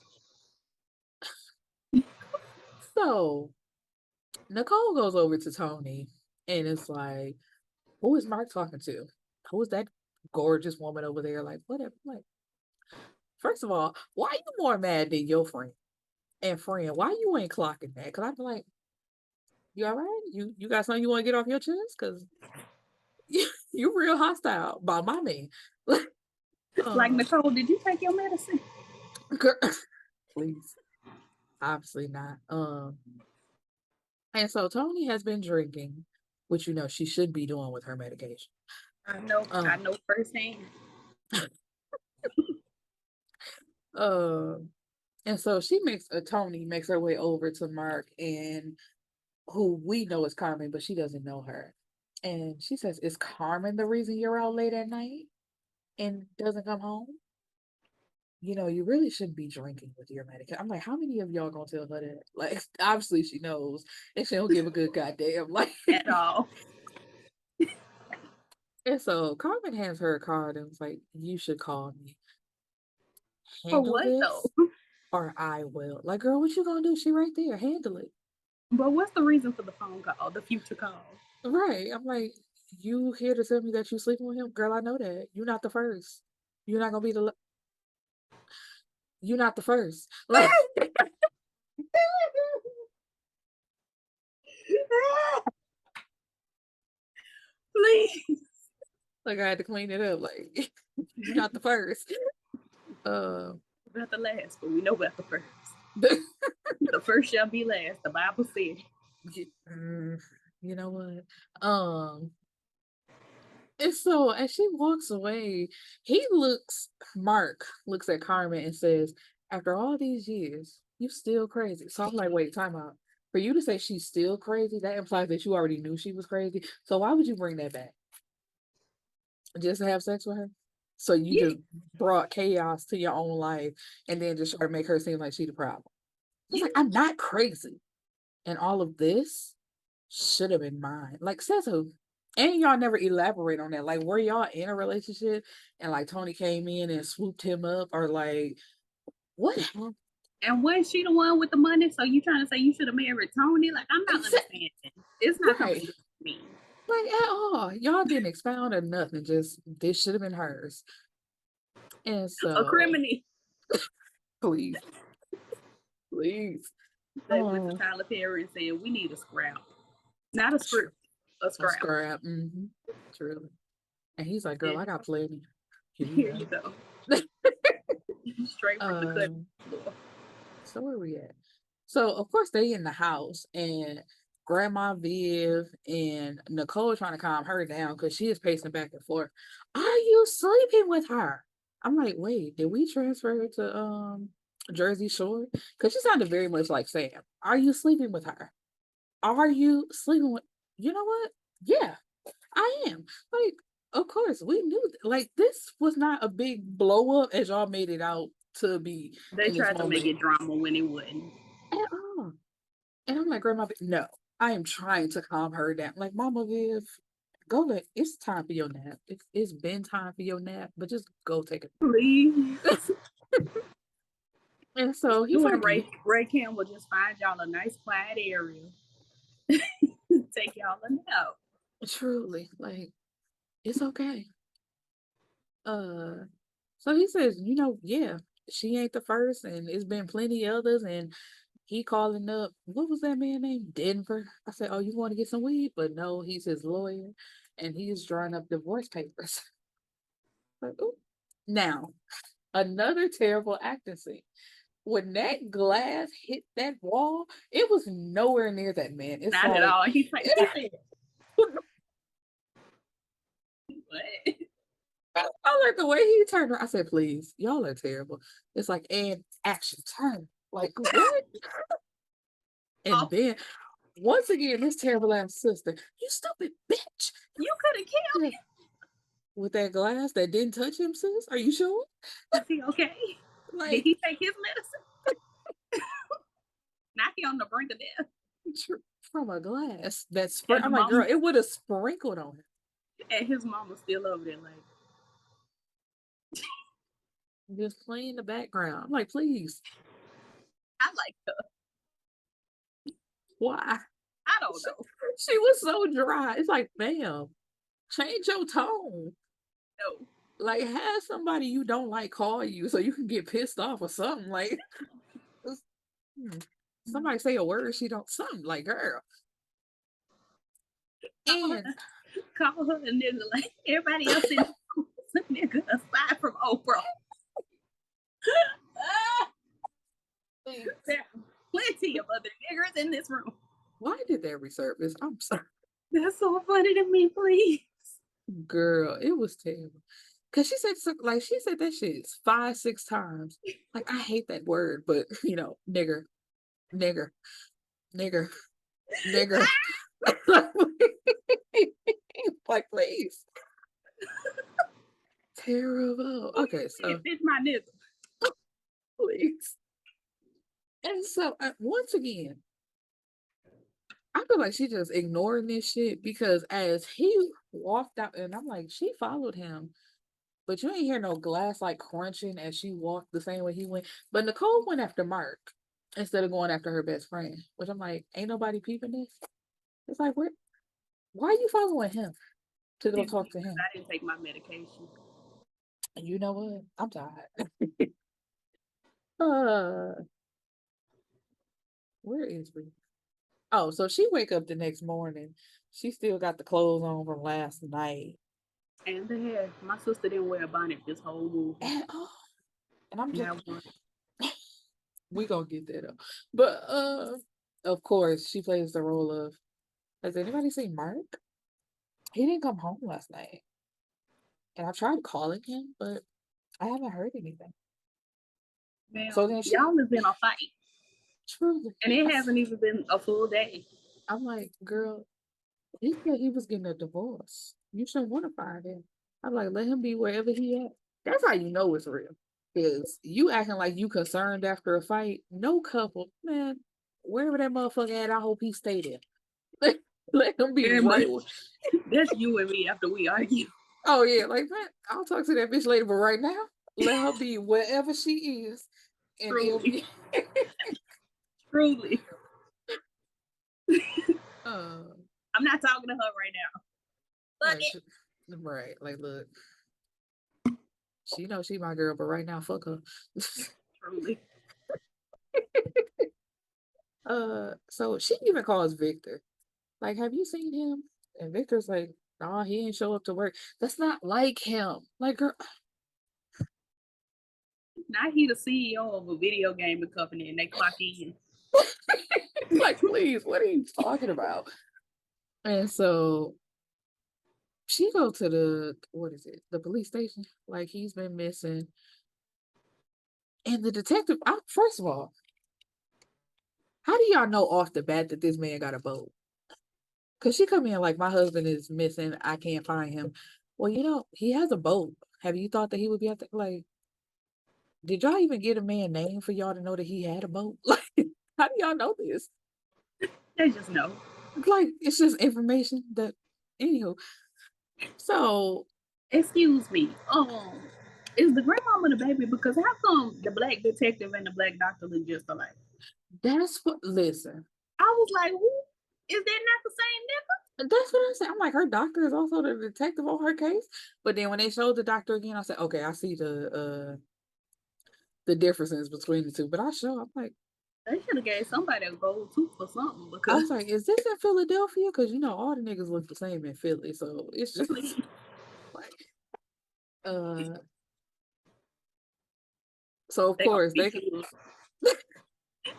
So Nicole goes over to Tony and it's like, who is Mark talking to? Who is that gorgeous woman over there? Like, whatever. Like, first of all, why you more mad than your friend? And friend, why you ain't clocking that? Cause I'm like, you all right? You got something you want to get off your chest? Cause you real hostile by my man. Like um, Nicole, did you take your medicine? girl, please, obviously not. And so Tony has been drinking, which you know she should be doing with her medication. I Um, know firsthand. uh, and so Tony makes her way over to Mark and who we know is Carmen, but she doesn't know her. And she says, "Is Carmen the reason you're out late at night and doesn't come home? You know, you really shouldn't be drinking with your medication." I'm like, how many of y'all gonna tell her that? Like, obviously she knows, and she don't give a good goddamn. Like, At all. and so Carmen hands her a card and was like, "You should call me. For Handle what though? this, or I will." Like, girl, what you gonna do? She right there. Handle it. But what's the reason for the phone call, the future call? Right. I'm like, you here to tell me that you sleeping with him? Girl, I know that. You're not the first. You're not gonna be you're not the first. Like, Please. like I had to clean it up. Like, you're not the first. Uh, About the last, but we know about the first. the, The first shall be last. The Bible said. mm, you know what? Um, and so as she walks away, Mark looks at Carmen and says, "After all these years, you still crazy." So I'm like, wait, time out. For you to say she's still crazy, that implies that you already knew she was crazy. So why would you bring that back? Just to have sex with her? So you Yeah, just brought chaos to your own life and then just try to make her seem like she the problem. It's yeah. like, I'm not crazy. And all of this should have been mine. Like, says who? And y'all never elaborate on that. Like, were y'all in a relationship and like Tony came in and swooped him up, or like what happened? And wasn't she the one with the money? So you trying to say you should have married Tony? Like I'm not understanding. It's not Right. coming to me. Like at all. Y'all didn't expound or nothing. Just this should have been hers. And A so criminal. please, please. They went to Oh, Tyler Perry and said we need a scrap, not a true. script, a A scrap. scrap. Truly. And he's like, girl, And I got plenty. Here you here you go. go, straight from the cut um, floor. so where we at? So of course they in the house and Grandma Viv and Nicole trying to calm her down because she is pacing back and forth. Are you sleeping with her? I'm like, wait, did we transfer her to Jersey Shore? Because she sounded very much like Sam. Are you sleeping with her? Are you sleeping with you know what? Yeah, I am. Like, of course, we knew like this was not a big blow up as y'all made it out to be They in this tried to make moment it drama when it wasn't. at all. And I'm like, Grandma, no, I am trying to calm her down. Like, Mama Viv, it's time for your nap. It's been time for your nap, but just go take a Please. nap. And so he's You and like, Ray Campbell just find y'all a nice quiet area. Take y'all a nap. truly, like, it's okay. Uh, so he says, yeah, she ain't the first, and it's been plenty others, and he calling up, what was that man named? Denver. I said, oh, you want to get some weed? But no, he's his lawyer, and he's drawing up divorce papers. Like, ooh. Now, another terrible acting scene. When that glass hit that wall, it was nowhere near that man. It's Not at like, all. He said, what? I like the way he turned around. I said, please, y'all are terrible. It's like, and action, turn. Like, what? And Oh, then, once again, this terrible ass sister, you stupid bitch. you could have killed him. With that glass that didn't touch him, sis? Are you sure? Is he okay? Did Like, he take his medicine? Not he on the brink of death. from a glass that's, And the I'm like, girl, mom it would have sprinkled on him. and his mom was still over there, like, Just play in the background. I'm like, please, I like her. why? I don't know. She was so dry. It's like, ma'am, change your tone. No. Like, have somebody you don't like call you so you can get pissed off or something. Like, hmm, somebody say a word she don't, something like, girl. And Call her a nigga like everybody else in the room is a nigga aside from Oprah. There are plenty of other niggers in this room. why did that resurface? I'm sorry. That's so funny to me, please. Girl, it was terrible. Cause she said she said that shit 5, 6 times. Like, I hate that word, but nigger, nigger, nigger, nigger. Like, please. Terrible. Okay, so Bitch, my nigga. please. And so once again, I feel like she just ignoring this shit because as he walked out, and I'm like, she followed him, but you ain't hear no glass like crunching as she walked the same way he went. But Nicole went after Mark instead of going after her best friend, which I'm like, ain't nobody peeping this. It's like, why are you following him to go talk to him? I didn't take my medication. And you know what? I'm tired. uh, where is we? Oh, so she wake up the next morning. She still got the clothes on from last night. And the hair. My sister didn't wear a bonnet this whole movie. And I'm just, Now one. we gonna get that up. But of course, she plays the role of, has anybody seen Mark? He didn't come home last night. And I tried calling him, but I haven't heard anything. Man, So then y'all has been a fight. truly, And it hasn't even been a full day. I'm like, girl, he said he was getting a divorce. You shouldn't want to fire him. I'm like, let him be wherever he at. That's how you know it's real. Because you acting like you concerned after a fight. No couple, man, wherever that motherfucker at, I hope he stay there. Let him be Very right. much. That's you and me after we argue. Oh yeah, like, man, I'll talk to that bitch later, but right now, let her be wherever she is. And it'll Truly. be Truly. uh I'm not talking to her right now. Fuck like, it. right, like, look, she knows she my girl, but right now, fuck her. Truly. So she even calls Victor. Like, have you seen him? And Victor's like, nah, he ain't show up to work. That's not like him. Like, girl, Now he the CEO of a video gaming company and they clock in. like, please, what are you talking about? And so she go to the, what is it, the police station? Like, he's been missing. And the detective, first of all, how do y'all know off the bat that this man got a boat? Because she come in like, my husband is missing. I can't find him. Well, he has a boat. Have you thought that he would be out there? Like, did y'all even get a man name for y'all to know that he had a boat? Like, how do y'all know this? They just know. Like, it's just information that anywho. So Excuse me. Is the grandmama the baby? Because how come the black detective and the black doctor look just alike? that's what listen. I was like, who is that not the same nigga? That's what I said. I'm like, her doctor is also the detective on her case. But then when they showed the doctor again, I said, okay, I see the differences between the two. But I'm like, They should have gave somebody a gold tooth or something I because was like, is this in Philadelphia? Because all the niggas look the same in Philly. So it's just please, like uh so of they gonna course be they killed.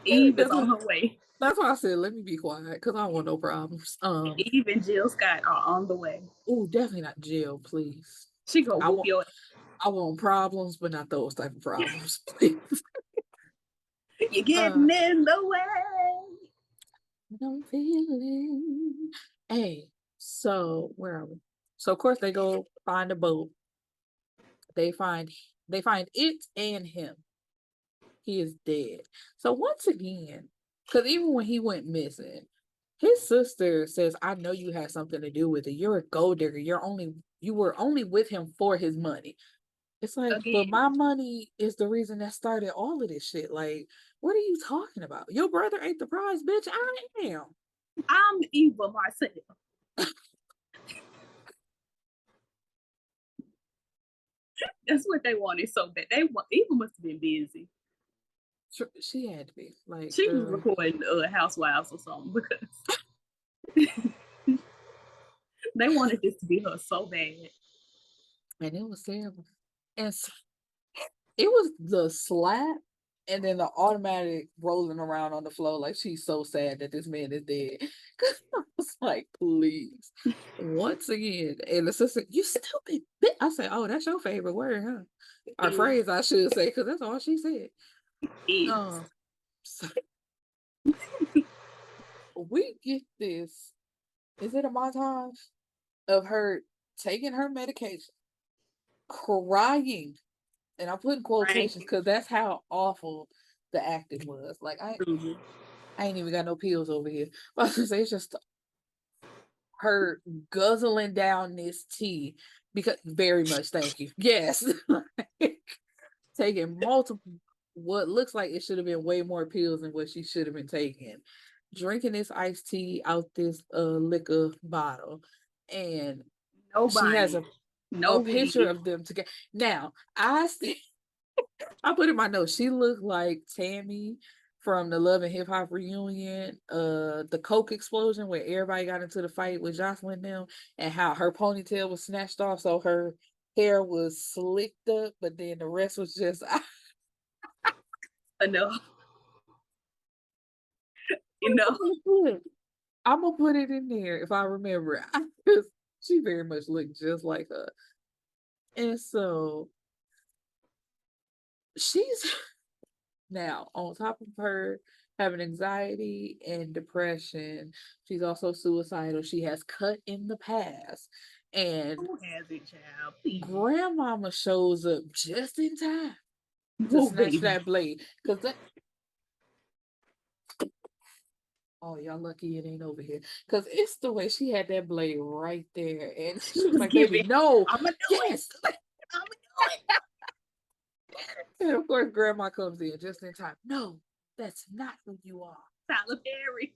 Eve is that's on what her way. that's why I said let me be quiet because I don't want no problems. Eve and Jill Scott are on the way. Oh, definitely not jail, please. She gonna I whoop want your I want problems, but not those type of problems, please. You're Uh getting in the way. no feeling. Hey, so where are we? So of course they go find a boat. They find they find it and him. He is dead. So once again, because even when he went missing, his sister says, I know you had something to do with it. You're a gold digger. You were only with him for his money. It's like, but Again, my money is the reason that started all of this shit. Like, what are you talking about? Your brother ain't the prize, bitch. I am. I'm Eva myself. That's what they wanted so bad. Eva must have been busy. She had to be like, She was girl, recording Housewives or something because they wanted this to be her so bad. and it was terrible. And it was the slap and then the automatic rolling around on the floor like she's so sad that this man is dead. 'Cause I was like, please. Once again, and the sister, you stupid bitch. I say, oh, that's your favorite word, huh? Or Is phrase, I should say, because that's all she said. is Um, so we get this. Is it a montage of her taking her medication, crying, and I'm putting right. quotations because that's how awful the acting was. Like Mhm. I ain't even got no pills over here. But I was gonna say it's just her guzzling down this tea because very much thank you. Yes. Taking multiple what looks like it should have been way more pills than what she should have been taking. Drinking this iced tea out this liquor bottle. And No she has buying, a no picture weed. of them together. Now, I put in my notes, she looked like Tammy from the Love and Hip Hop reunion, the Coke explosion where everybody got into the fight with Jocelyn them and how her ponytail was snatched off, so her hair was slicked up, but then the rest was just Enough, enough. I'm gonna put it in there if I remember. Because she very much looked just like her. And so she's now, on top of her having anxiety and depression, she's also suicidal. She has cut in the past. And Who has it, child? Please. grandmama shows up just in time to Oh, snatch baby. that blade. Because that, oh, y'all lucky it ain't over here. Because it's the way she had that blade right there. And She she was was like, baby, giving, no, I'ma do it. yes. I'ma do it. And of course, grandma comes in just in time. No, that's not who you are. Tyler Perry.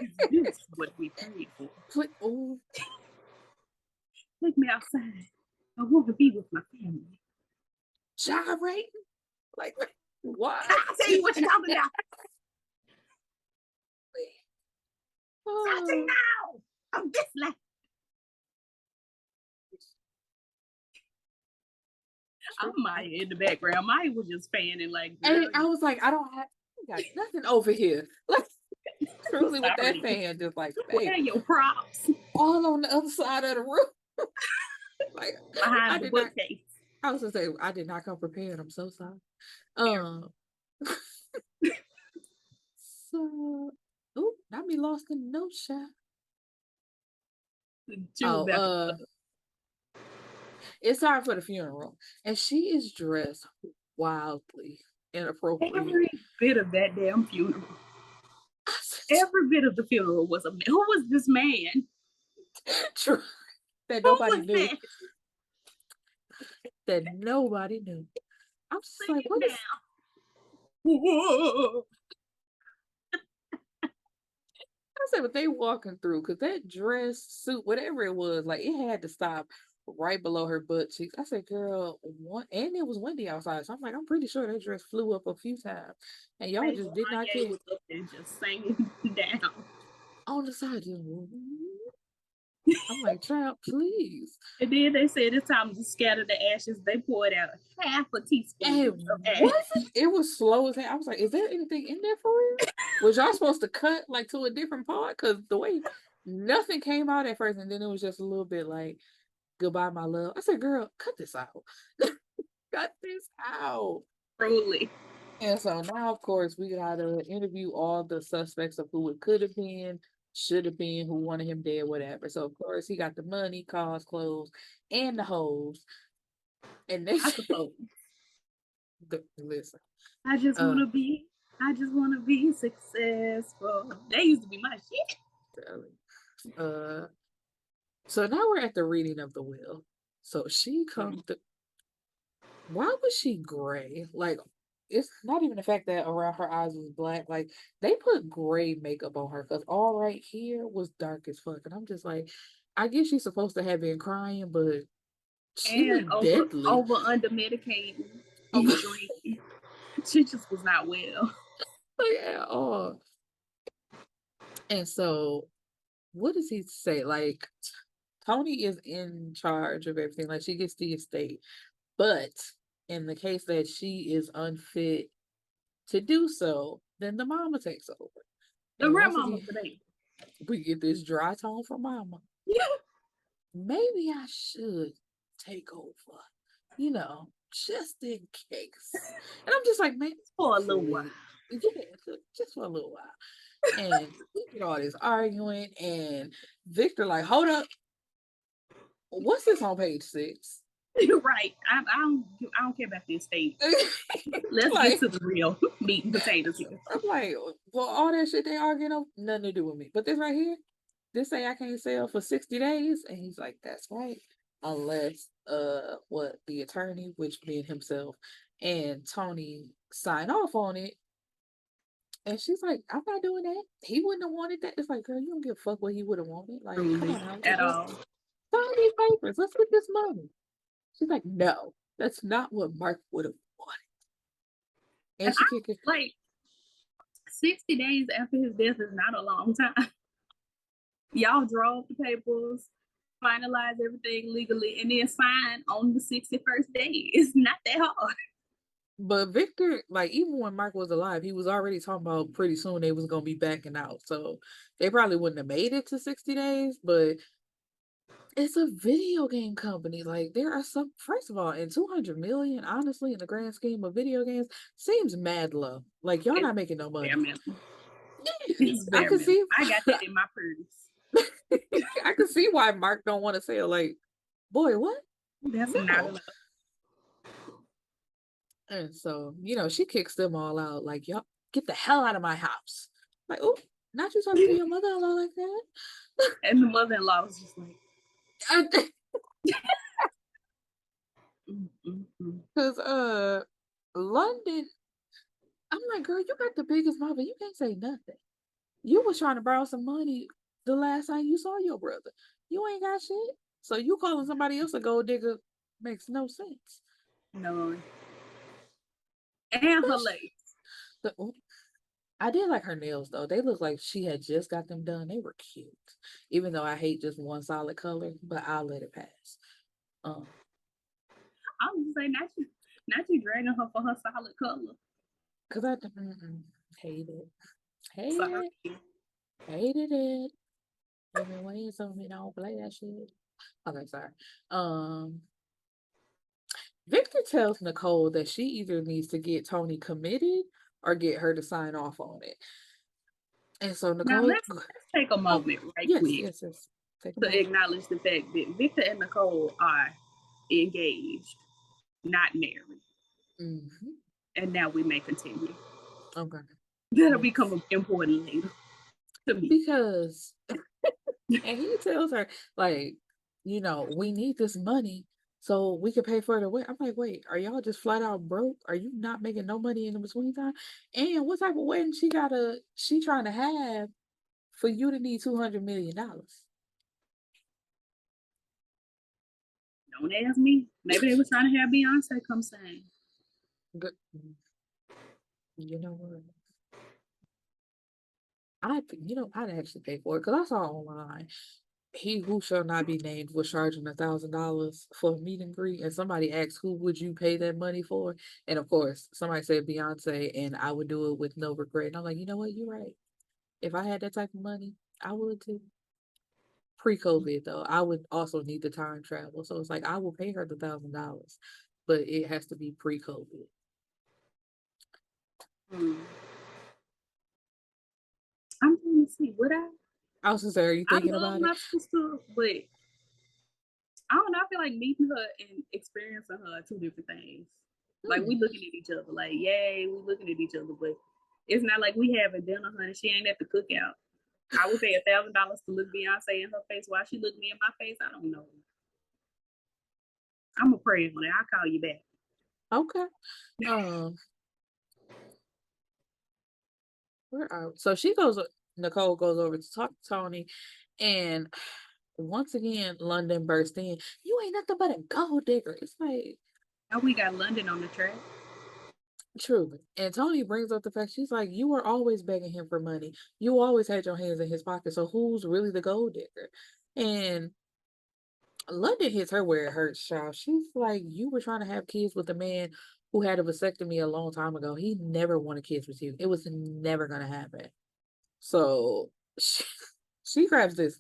Is this what we paid for? Oh, Take me outside. I want to be with my family. gyrating? Like, what? I'll tell you what you're talking about. Starting Oh. now. I'm this left. I'm Maya in the background. Maya was just fanning like, girl, And I was like, I don't have I got nothing over here. Like truly with that sorry. fan, just like, Where are baby, your props? all on the other side of the room. Like I Behind the did not bookcase. I was gonna say I did not come prepared. I'm so sorry. Very Um so oh, not be lost in the note shot. she was Oh, about to it's time for the funeral. And she is dressed wildly inappropriate. every bit of that damn funeral. Every bit of the funeral was a man. Who was this man? True. That Who nobody was knew. that? That nobody knew. I'm just Sing like, it what is now. I said, but they walking through because that dress, suit, whatever it was, like it had to stop right below her butt cheeks. I said, girl, what? And it was windy outside. So I'm like, I'm pretty sure that dress flew up a few times. And y'all Baby just did not Kanye care. was up there just singing down. On the side, just, I'm like, child, please. And then they said it's time to scatter the ashes. They poured out half a teaspoon And of was ash. it was slow as hell. I was like, is there anything in there for real? Was y'all supposed to cut like to a different part? Because the way nothing came out at first, and then it was just a little bit like, goodbye, my love. I said, girl, cut this out. Cut this out. Truly. And so now, of course, we gotta interview all the suspects of who it could have been, should have been, who wanted him dead, whatever. So of course he got the money, cars, clothes, and the hoes. And they I suppose. listen. I just Uh, wanna be successful. That used to be my shit. so now we're at the reading of the will. So she comes to, why was she gray? Like, it's not even the fact that around her eyes was black. Like, they put gray makeup on her because all right here was dark as fuck. And I'm just like, I guess she's supposed to have been crying, but she And looked deadly. under medicating, over Yeah, drinking. She just was not well. like, at all. And so, what does he say? Like, Tony is in charge of everything. Like, she gets the estate. But in the case that she is unfit to do so, then the mama takes over. The And once grandmama again, today. we get this dry tone from mama. Yeah. Maybe I should take over, just in case. And I'm just like, man, For a little while. please. Yeah, just for a little while. And we get all this arguing, and Victor, like, hold up. What's this on page 6? You're right. I don't care about this state. Let's Like, get to the real meat and potatoes here. I'm like, well, all that shit they arguing over, nothing to do with me. But this right here, this say I can't sell for 60 days. And he's like, that's right. Unless what the attorney, which being himself, and Tony sign off on it. And she's like, I'm not doing that. He wouldn't have wanted that. It's like, girl, you don't give a fuck what he would have wanted. Like, come Truly, on now. at Just all. sign these papers. Let's get this money. She's like, no, that's not what Mark would have wanted. And And she I kicked it. like 60 days after his death is not a long time. Y'all draw up the papers, finalize everything legally, and then sign on the 61st day. It's not that hard. But Victor, like, even when Mark was alive, he was already talking about pretty soon they was gonna be backing out. So they probably wouldn't have made it to 60 days, but it's a video game company. Like, there are some, first of all, and 200 million, honestly, in the grand scheme of video games, seems mad low. Like, y'all not making no money. Bare minimum. Yeah, It's I bare can minimum. see I got that in my purse. I can see why Mark don't want to say it. Like, boy, what? That's No. not enough. And so, she kicks them all out. Like, y'all get the hell out of my house. Like, oh, not you talking to your mother-in-law like that. And the mother-in-law was just like, Because London, I'm like, girl, you got the biggest mouth, but you can't say nothing. You was trying to borrow some money the last time you saw your brother. You ain't got shit. So you calling somebody else a gold digger makes no sense. no. And her legs. I did like her nails though. They look like she had just got them done. They were cute. Even though I hate just one solid color, but I'll let it pass. I was just saying, not you draining her for her solid color. Cause I hate it. Sorry. Hated it. Even Wayne told me don't play that shit. Okay, sorry. Victor tells Nicole that she either needs to get Tony committed or get her to sign off on it. And so Now Nicole, let's take a moment right yes, quick yes. to acknowledge the fact that Victor and Nicole are engaged, not married. Mm-hmm. And now we may continue. Okay. That'll become important later. to me. because and he tells her, like, "We need this money so we can pay for the wedding." I'm like, "Wait, are y'all just flat out broke? Are you not making no money in the between time? And what type of wedding she trying to have for you to need $200 million?" Don't ask me. Maybe they was trying to have Beyonce come sing. Good. You know what? I'd actually pay for it because I saw online. He who shall not be named was charging $1,000 for a meet and greet, and somebody asked, "Who would you pay that money for?" And of course, somebody said Beyonce, and I would do it with no regret. And I'm like, you know what? You're right. If I had that type of money, I would too. Pre-COVID though, I would also need the time travel, so it's like I will pay her the $1,000, but it has to be pre-COVID. Hmm. I'm trying to see what I was gonna say, are you I thinking love about it? my sister, but I don't know. I feel like meeting her and experiencing her are two different things. Like Hmm. we looking at each other, like yay, we looking at each other, but it's not like we having dinner, honey. She ain't at the cookout. I would pay $1,000 to look Beyonce in her face while she look me in my face. I don't know. I'm a pray on it. I'll call you back. Okay. Um, so Nicole goes over to talk to Tony, and once again, London burst in. "You ain't nothing but a gold digger." It's like, Now we got London on the track. truly. And Tony brings up the fact, she's like, "You were always begging him for money. You always had your hands in his pocket. So who's really the gold digger?" And London hits her where it hurts, child. She's like, "You were trying to have kids with a man who had a vasectomy a long time ago. He never wanted kids with you. It was never gonna happen." So she, she grabs this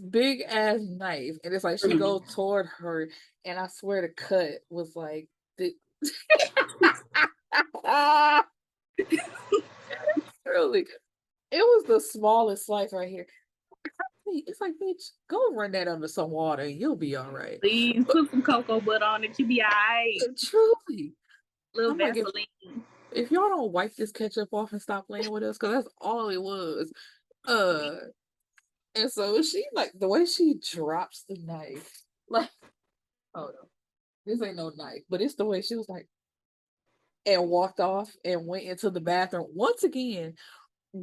big ass knife, and it's like she Mm. goes toward her, and I swear the cut was like the really, it was the smallest slice right here. It's like, bitch, go run that under some water and you'll be all right. Please But put some cocoa butter on it. You be alright. truly, Little I'm like, Vaseline. if y'all don't wipe this ketchup off and stop playing with us, because that's all it was. Uh, and so she, like, the way she drops the knife, like, oh no, this ain't no knife, but it's the way she was like, and walked off and went into the bathroom once again,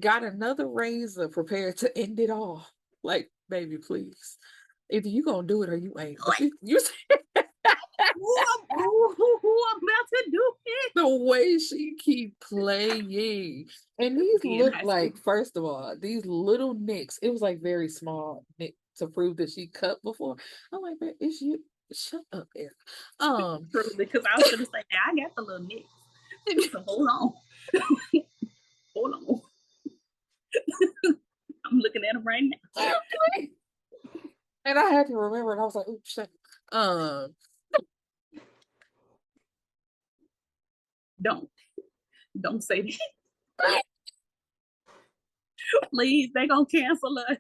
got another razor prepared to end it all. Like, baby, please. Either you gonna do it or you ain't. But you I'm about to do it. the way she keep playing. And these Be in look high school. like, first of all, these little nicks, it was like very small nick to prove that she cut before. I'm like, "Man, it's you. Shut up, Eric." Um Truly, because I was gonna say, "Now I got the little nicks. So hold on. Hold on. I'm looking at them right now. and I had to remember, and I was like, "Oops, shit." Um Don't. Don't say that. Please, they gonna cancel us.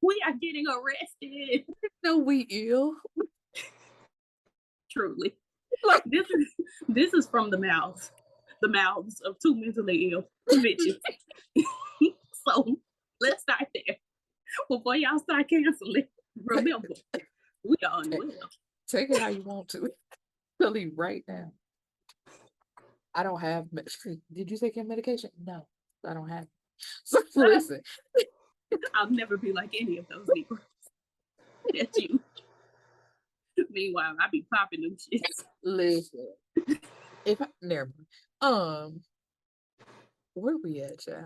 We are getting arrested. no, we ill. Truly. Like, This is from the mouths of two mentally ill bitches. So let's start there. Before y'all start canceling, remember, we are take, unwell. take it how you want to. Tell you right now. I don't have did you take your medication? No, I don't have it. So listen, I'll never be like any of those people. That's you. Meanwhile, I be popping them shits. listen. If I never mind. Where we at, child?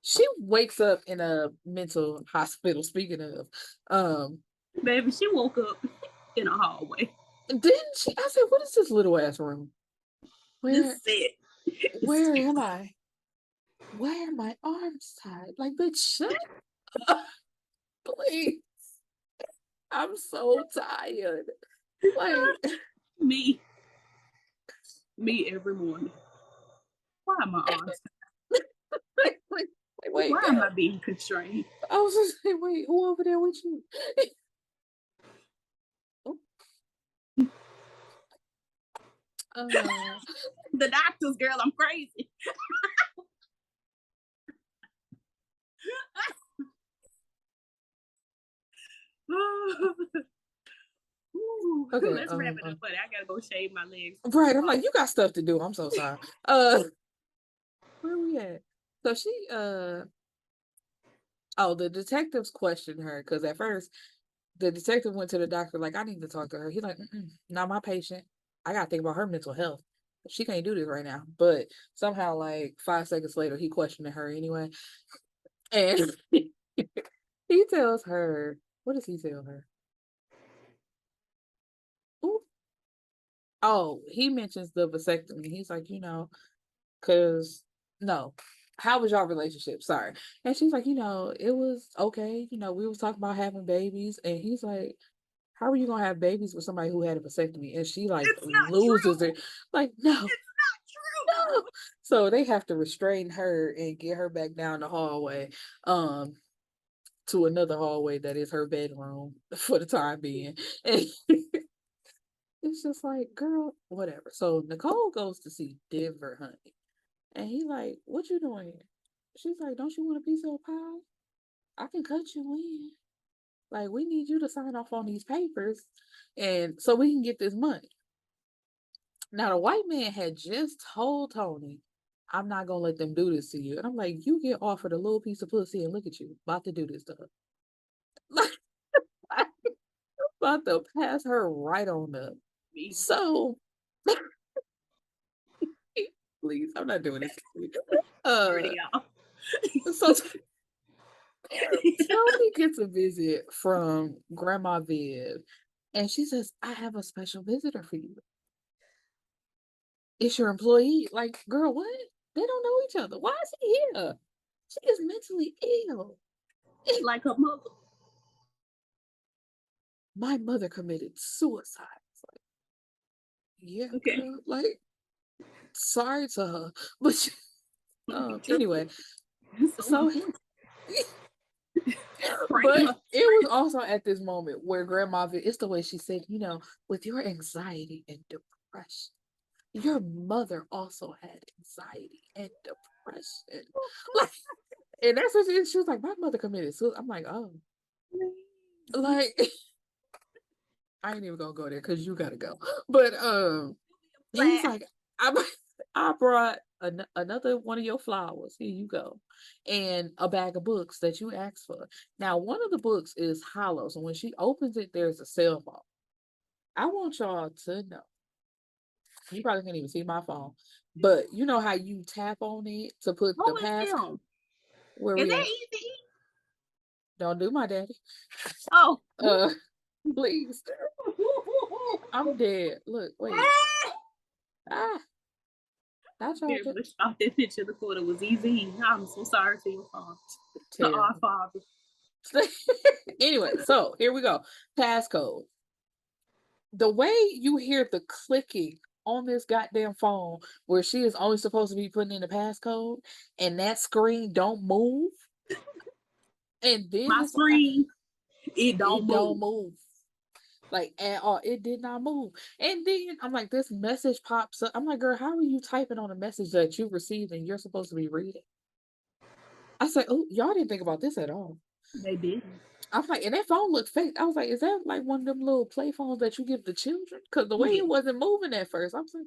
She wakes up in a mental hospital, speaking of. Baby, she woke up in a hallway. Didn't she? I said, what is this little ass room? This Where is it. where am I? Why are my arms tied? Like, bitch, shut up, please. I'm so tired. Like, me. Me every morning. Why are my arms? like, wait, Why am I now. being constrained? I was just saying, wait, who over there with you? Oh, uh, The doctors, girl, I'm crazy. Ooh, Okay, let's wrap it up, buddy. I gotta go shave my legs. right. I'm like, you got stuff to do. I'm so sorry. Where we at? So oh, the detectives questioned her because at first the detective went to the doctor like, I need to talk to her. He's like, not my patient. I gotta think about her mental health. She can't do this right now. But somehow, like 5 seconds later, he questioned her anyway, and he tells her, what does he tell her? Ooh. Oh, he mentions the vasectomy. He's like, cause no, how was your relationship? Sorry. And she's like, it was okay. We was talking about having babies, and he's like, how are you gonna have babies with somebody who had a vasectomy? And she like It's not loses true. it. Like, no, It's not no. true. So they have to restrain her and get her back down the hallway, um, to another hallway that is her bedroom for the time being. And it's just like, girl, whatever. So Nicole goes to see Denver, honey. And he like, what you doing here? She's like, don't you want a piece of pie? I can cut you in. Like, we need you to sign off on these papers and so we can get this money. Now the white man had just told Tony, I'm not gonna let them do this to you. And I'm like, you get offered a little piece of pussy and look at you, about to do this to her. Like, about to pass her right on up. Me, So please, I'm not doing this. Uh dirty y'all. so Tony gets a visit from Grandma Viv, and she says, I have a special visitor for you. It's your employee. Like, girl, what? They don't know each other. Why is he here? She is mentally ill. Like a mother. My mother committed suicide. It's like, yeah, Okay. girl. Like, sorry to her. But True. anyway, So so pranking but her. it was also at this moment where Grandma Viv, it's the way she said, with your anxiety and depression. Your mother also had anxiety and depression. Like, and that's what she was like, my mother committed suicide. I'm like, oh, like, I ain't even gonna go there because you gotta go. But he's Laugh. like, I I brought another one of your flowers. Here you go, and a bag of books that you asked for. Now, one of the books is hollow, so when she opens it, there's a cell phone. I want y'all to know. You probably can't even see my phone, but you know how you tap on it to put Who the is pass. him? Where Is we that at? easy? Don't do my daddy. Oh. Uh, please. I'm dead. Look, wait. Ah, I Here, tried to. but off that picture, the photo was easy. I'm so sorry to your father. To our Terrible. father. Anyway, so here we go. Passcode. The way you hear the clicking on this goddamn phone, where she is only supposed to be putting in the passcode, and that screen don't move, and then My it's like screen, it don't it don't move. move. Like at all, it did not move. And then I'm like, this message pops up. I'm like, girl, how are you typing on a message that you received and you're supposed to be reading? I said, oh, y'all didn't think about this at all. They didn't. I was like, and that phone looked fake. I was like, is that like one of them little play phones that you give the children? Because the way Yeah. it wasn't moving at first, I was like,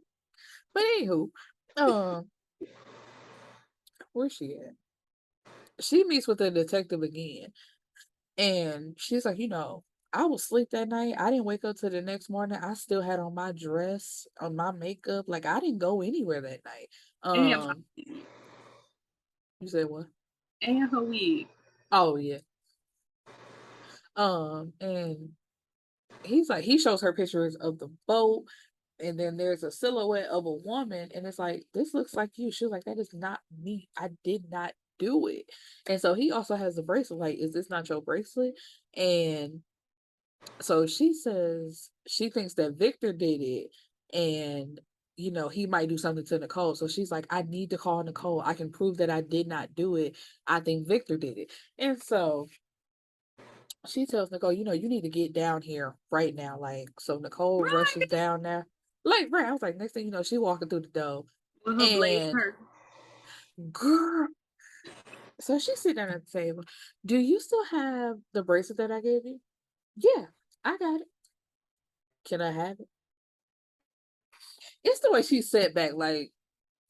but anywho, um, where's she at? She meets with the detective again, and she's like, I was asleep that night. I didn't wake up till the next morning. I still had on my dress, on my makeup. Like I didn't go anywhere that night. And, You said what? and her wig. Oh yeah. And he's like, he shows her pictures of the boat, and then there's a silhouette of a woman, and it's like, this looks like you. She was like, that is not me. I did not do it. And so he also has the bracelet. Like, is this not your bracelet? And so she says she thinks that Victor did it, and he might do something to Nicole. So she's like, I need to call Nicole. I can prove that I did not do it. I think Victor did it. And so she tells Nicole, you need to get down here right now. Like, so Nicole rushes Right. down there. Like, right. I was like, next thing you know, she walking through the door. With her blade And hurt. girl, so she sit down at the table. Do you still have the bracelet that I gave you? Yeah, I got it. Can I have it? It's the way she sat back, like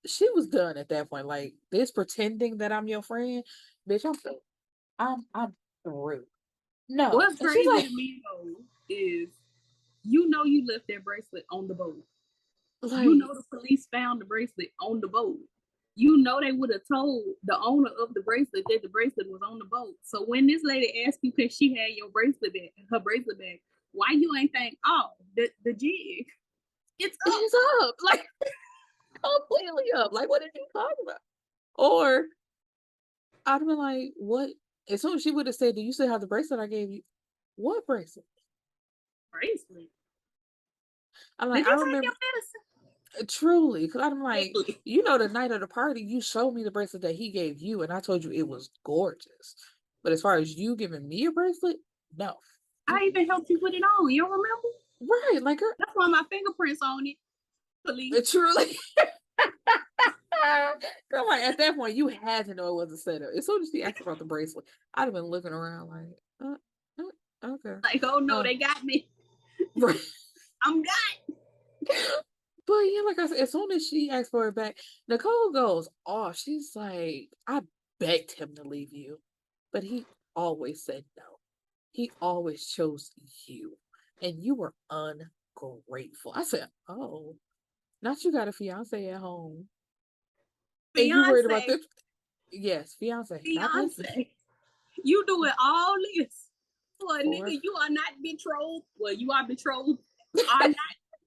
she was done at that point. Like this pretending that I'm your friend, bitch. I'm through. No, What's and she's crazy like, to me though is you left that bracelet on the boat. You like know the police found the bracelet on the boat. You know they would have told the owner of the bracelet that the bracelet was on the boat. So when this lady asked you because she had your bracelet back, her bracelet back, why you ain't think, oh, the jig, it's up. it's up, like completely up. Like what did you talk about? Or I'd have been like, what? As soon as she would have said, "Do you still have the bracelet I gave you?" What bracelet? Bracelet. I'm like, Did I you take remember your medicine? truly, because I'm like, Exactly. the night of the party, you showed me the bracelet that he gave you, and I told you it was gorgeous. But as far as you giving me a bracelet, no. I even helped you put it on. You don't remember? Right, like girl, That's why my fingerprints on it. Police. truly. Girl, like at that point, you had to know it was a setup. As soon as she asked about the bracelet, I'd have been looking around like, okay. Like, oh no, Uh, they got me. right. I'm got. But yeah, like I said, as soon as she asked for it back, Nicole goes off. She's like, I begged him to leave you, but he always said no. He always chose you, and you were ungrateful. I said, oh, not you got a fiance at home, and you worried about Beyonce. this? Yes, fiance, not husband. Beyonce. You doing all this for a For nigga you are not betrothed. Well, you are betrothed, are not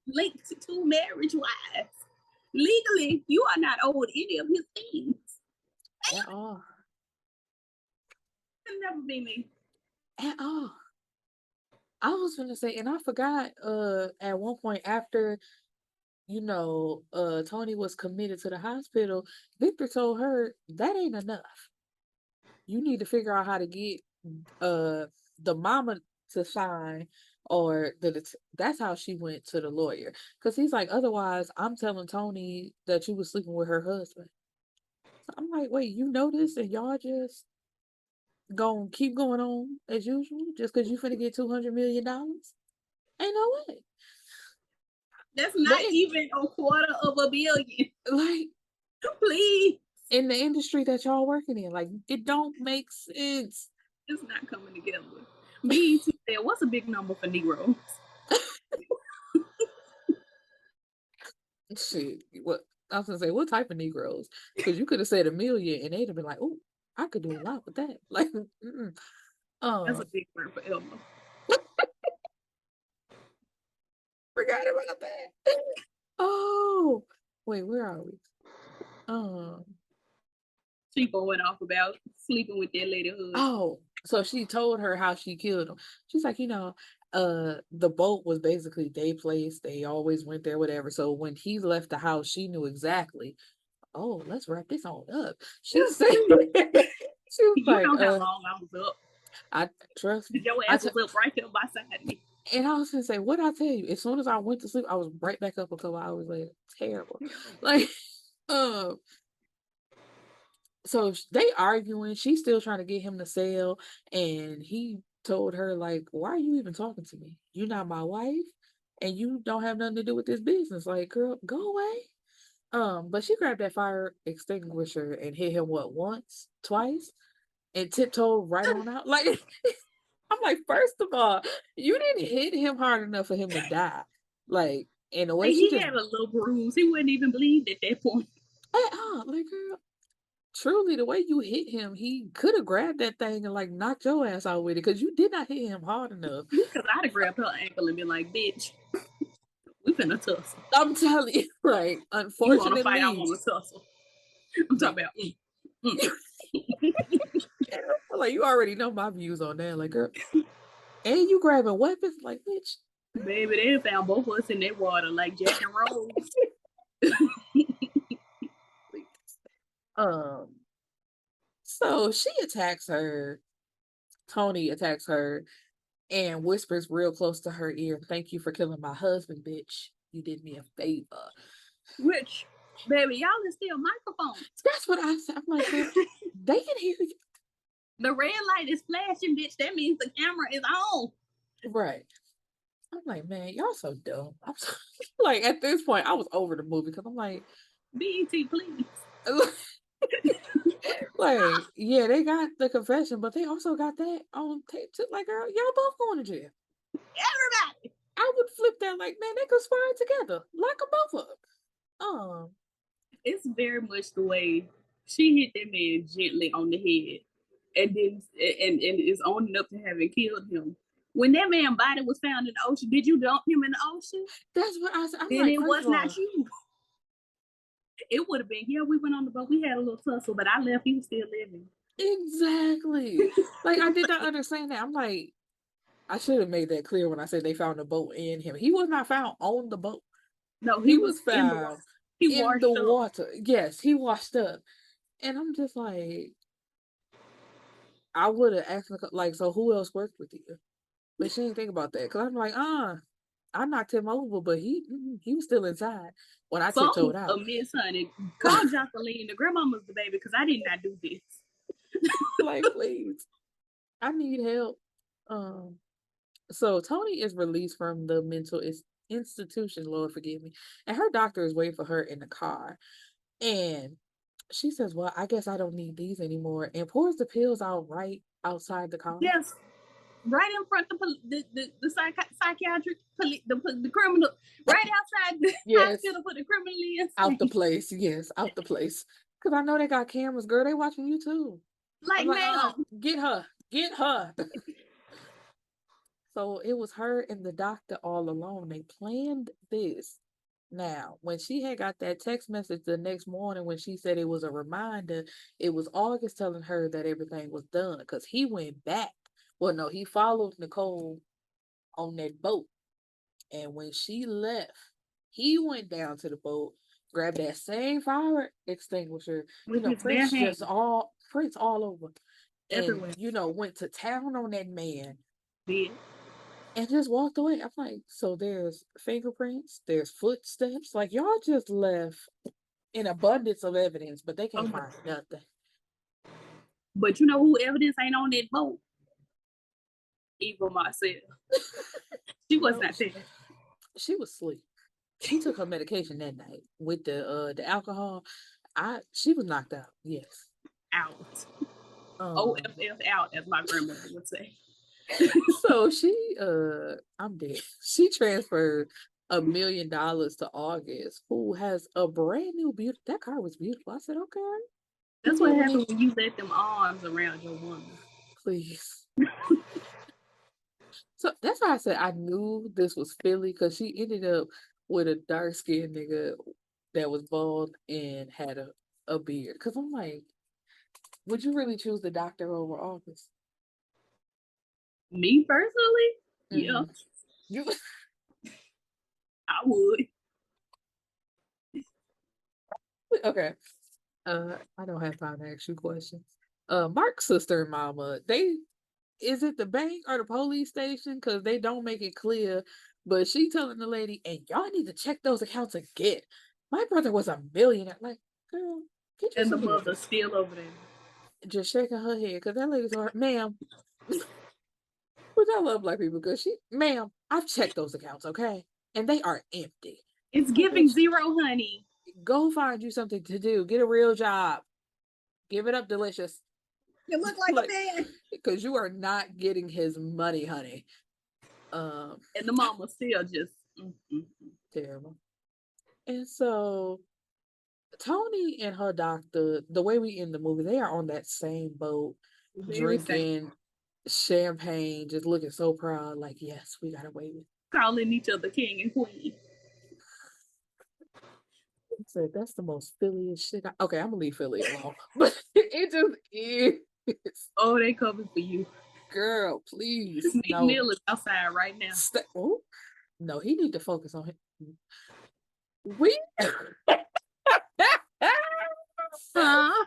linked to marriage wise. Legally, you are not owed any of his things. at all, It'll never be me. at all. I was gonna say, and I forgot. At one point after Tony was committed to the hospital, Victor told her that ain't enough. You need to figure out how to get uh the mama to sign or that's how she went to the lawyer. Cause he's like, otherwise I'm telling Tony that you was sleeping with her husband. So I'm like, wait, you know this and y'all just gonna keep going on as usual just cause you finna get $200 million? Ain't no way. That's But not even a quarter of a billion. like Please. in the industry that y'all working in. Like it don't make sense. It's not coming together. BET said, what's a big number for Negroes? Shit, what I was gonna say, what type of Negroes? Because you could have said 1 million, and they'd have been like, "Oh, I could do a lot with that." Like, That's a um, big word for Elma. forgot about that. Oh, wait, where are we? Um, She going off about sleeping with that lady husband. oh, so she told her how she killed him. She's like, the boat was basically their place. They always went there, whatever. So when he left the house, she knew exactly. Oh, let's wrap this on up. She said, she was You like, know how long I was up. I trust me. Your ass was up right there beside me. And I was gonna say, what I tell you? As soon as I went to sleep, I was right back up a couple hours later. Terrible. Like, um, so they arguing. She's still trying to get him to sell, and he told her like, "Why are you even talking to me? You're not my wife, and you don't have nothing to do with this business. Like, girl, go away." But she grabbed that fire extinguisher and hit him what once, twice, and tiptoed right on out. Like, I'm like, first of all, you didn't hit him hard enough for him to die. Like, in a way, And she he just had a little bruise. He wouldn't even bleed at that point. like, girl, truly, the way you hit him, he could have grabbed that thing and like knocked your ass out with it because you did not hit him hard enough. Because I'd have grabbed her ankle and been like, bitch, we finna tussle. I'm telling you, right? You wanna fight, I Unfortunately, wanna tussle. I'm talking about like you already know my views on that. Like, girl, and you grabbing weapons, like, bitch. baby, they found both of us in that water like Jack and Rose. um, so she attacks her. Tony attacks her and whispers real close to her ear, "Thank you for killing my husband, bitch. You did me a favor." Which, baby, y'all is still microphones. That's what I said. I'm like, girl, they can hear you. The red light is flashing, bitch. That means the camera is on. Right. I'm like, man, y'all so dumb. I'm so, like, at this point, I was over the movie because I'm like, BET, please. like, yeah, they got the confession, but they also got that on tape too. Like, girl, y'all both going to jail. Everybody. I would flip that like, man, they conspired together. Lock them both up. It's very much the way she hit that man gently on the head, and then and is owning up to having killed him. When that man's body was found in the ocean, did you dump him in the ocean? That's what I said. I'm Then like, it first was of not all, you. It would have been, yeah, we went on the boat, we had a little tussle, but I left, he was still living. exactly. Like, I did not understand that. I'm like, I should have made that clear when I said they found the boat in him. He was not found on the boat. No, he He was was in the water. found He in the washed up. water. Yes, he washed up. And I'm just like, I would have asked her, like, so who else worked with you? But she didn't think about that. Cause I'm like, I knocked him over, but he was still inside when I tiptoed So, out. Miss Honey, call Jacqueline. The grandmama's the baby because I did not do this. Like, please, I need help. Um, so Tony is released from the mental institution, Lord forgive me, and her doctor is waiting for her in the car. And she says, well, I guess I don't need these anymore, and pours the pills out right outside the car. Yes, right in front of the psychiatric police, the criminal, right outside the Yes, hospital for the criminally out the insane. place. Yes, out the place. Cause I know they got cameras, girl. They watching you too. I'm Like, like, ma'am, get her, get her. So it was her and the doctor all alone. They planned this. Now, when she had got that text message the next morning when she said it was a reminder, it was August telling her that everything was done because he went back. Well, no, he followed Nicole on that boat. And when she left, he went down to the boat, grabbed that same fire extinguisher, with his bare hands Prince all over, and everywhere. went to town on that man Did. and just walked away. I'm like, so there's fingerprints, there's footsteps. Like, y'all just left an abundance of evidence, but they Oh can't my. find nothing. But you know who evidence ain't on that boat? Eva Marcel. She was No, not there. she was asleep. She took her medication that night with the alcohol. She was knocked out. Yes. Out. Um. OFF out, as my grandmother would say. So I'm dead. She transferred $1 million to August, who has a brand new beautiful. That car was beautiful. I said, okay. That's what happens when you let them arms around your woman. Please. So that's why I said I knew this was Philly because she ended up with a dark skinned nigga that was bald and had a beard. Because I'm like, would you really choose the doctor over August? Me personally, yeah, You I would. okay? I don't have time to ask you questions. Mark's sister and mama, is it the bank or the police station? Because they don't make it clear. But she telling the lady, and y'all need to check those accounts again. My brother was a millionaire. Like, girl, get you And the some mother's business. still over there. Just shaking her head because that lady's like, ma'am, which I love black people because ma'am, I've checked those accounts, okay? And they are empty. It's Like, giving bitch, zero, honey. go find you something to do. Get a real job. Give it up, delicious. You look like Like, a man. because you are not getting his money, honey. And the mama still just Terrible. And so Tony and her doctor, the way we end the movie, they are on that same boat, very sad. drinking champagne, just looking so proud, like, yes, we got away with it. Calling each other king and queen. I said, that's the most Philly-ish shit. Okay, I'm gonna leave Philly alone. But it just is. Oh, they coming for you. Girl, please. Meek No. Mill is outside right now. Oh, no, he need to focus on him. We Huh?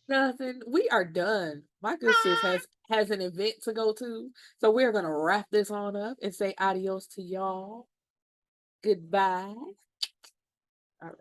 nothing. We are done. My good sis has an event to go to. So we're gonna wrap this on up and say adios to y'all. Goodbye. All right.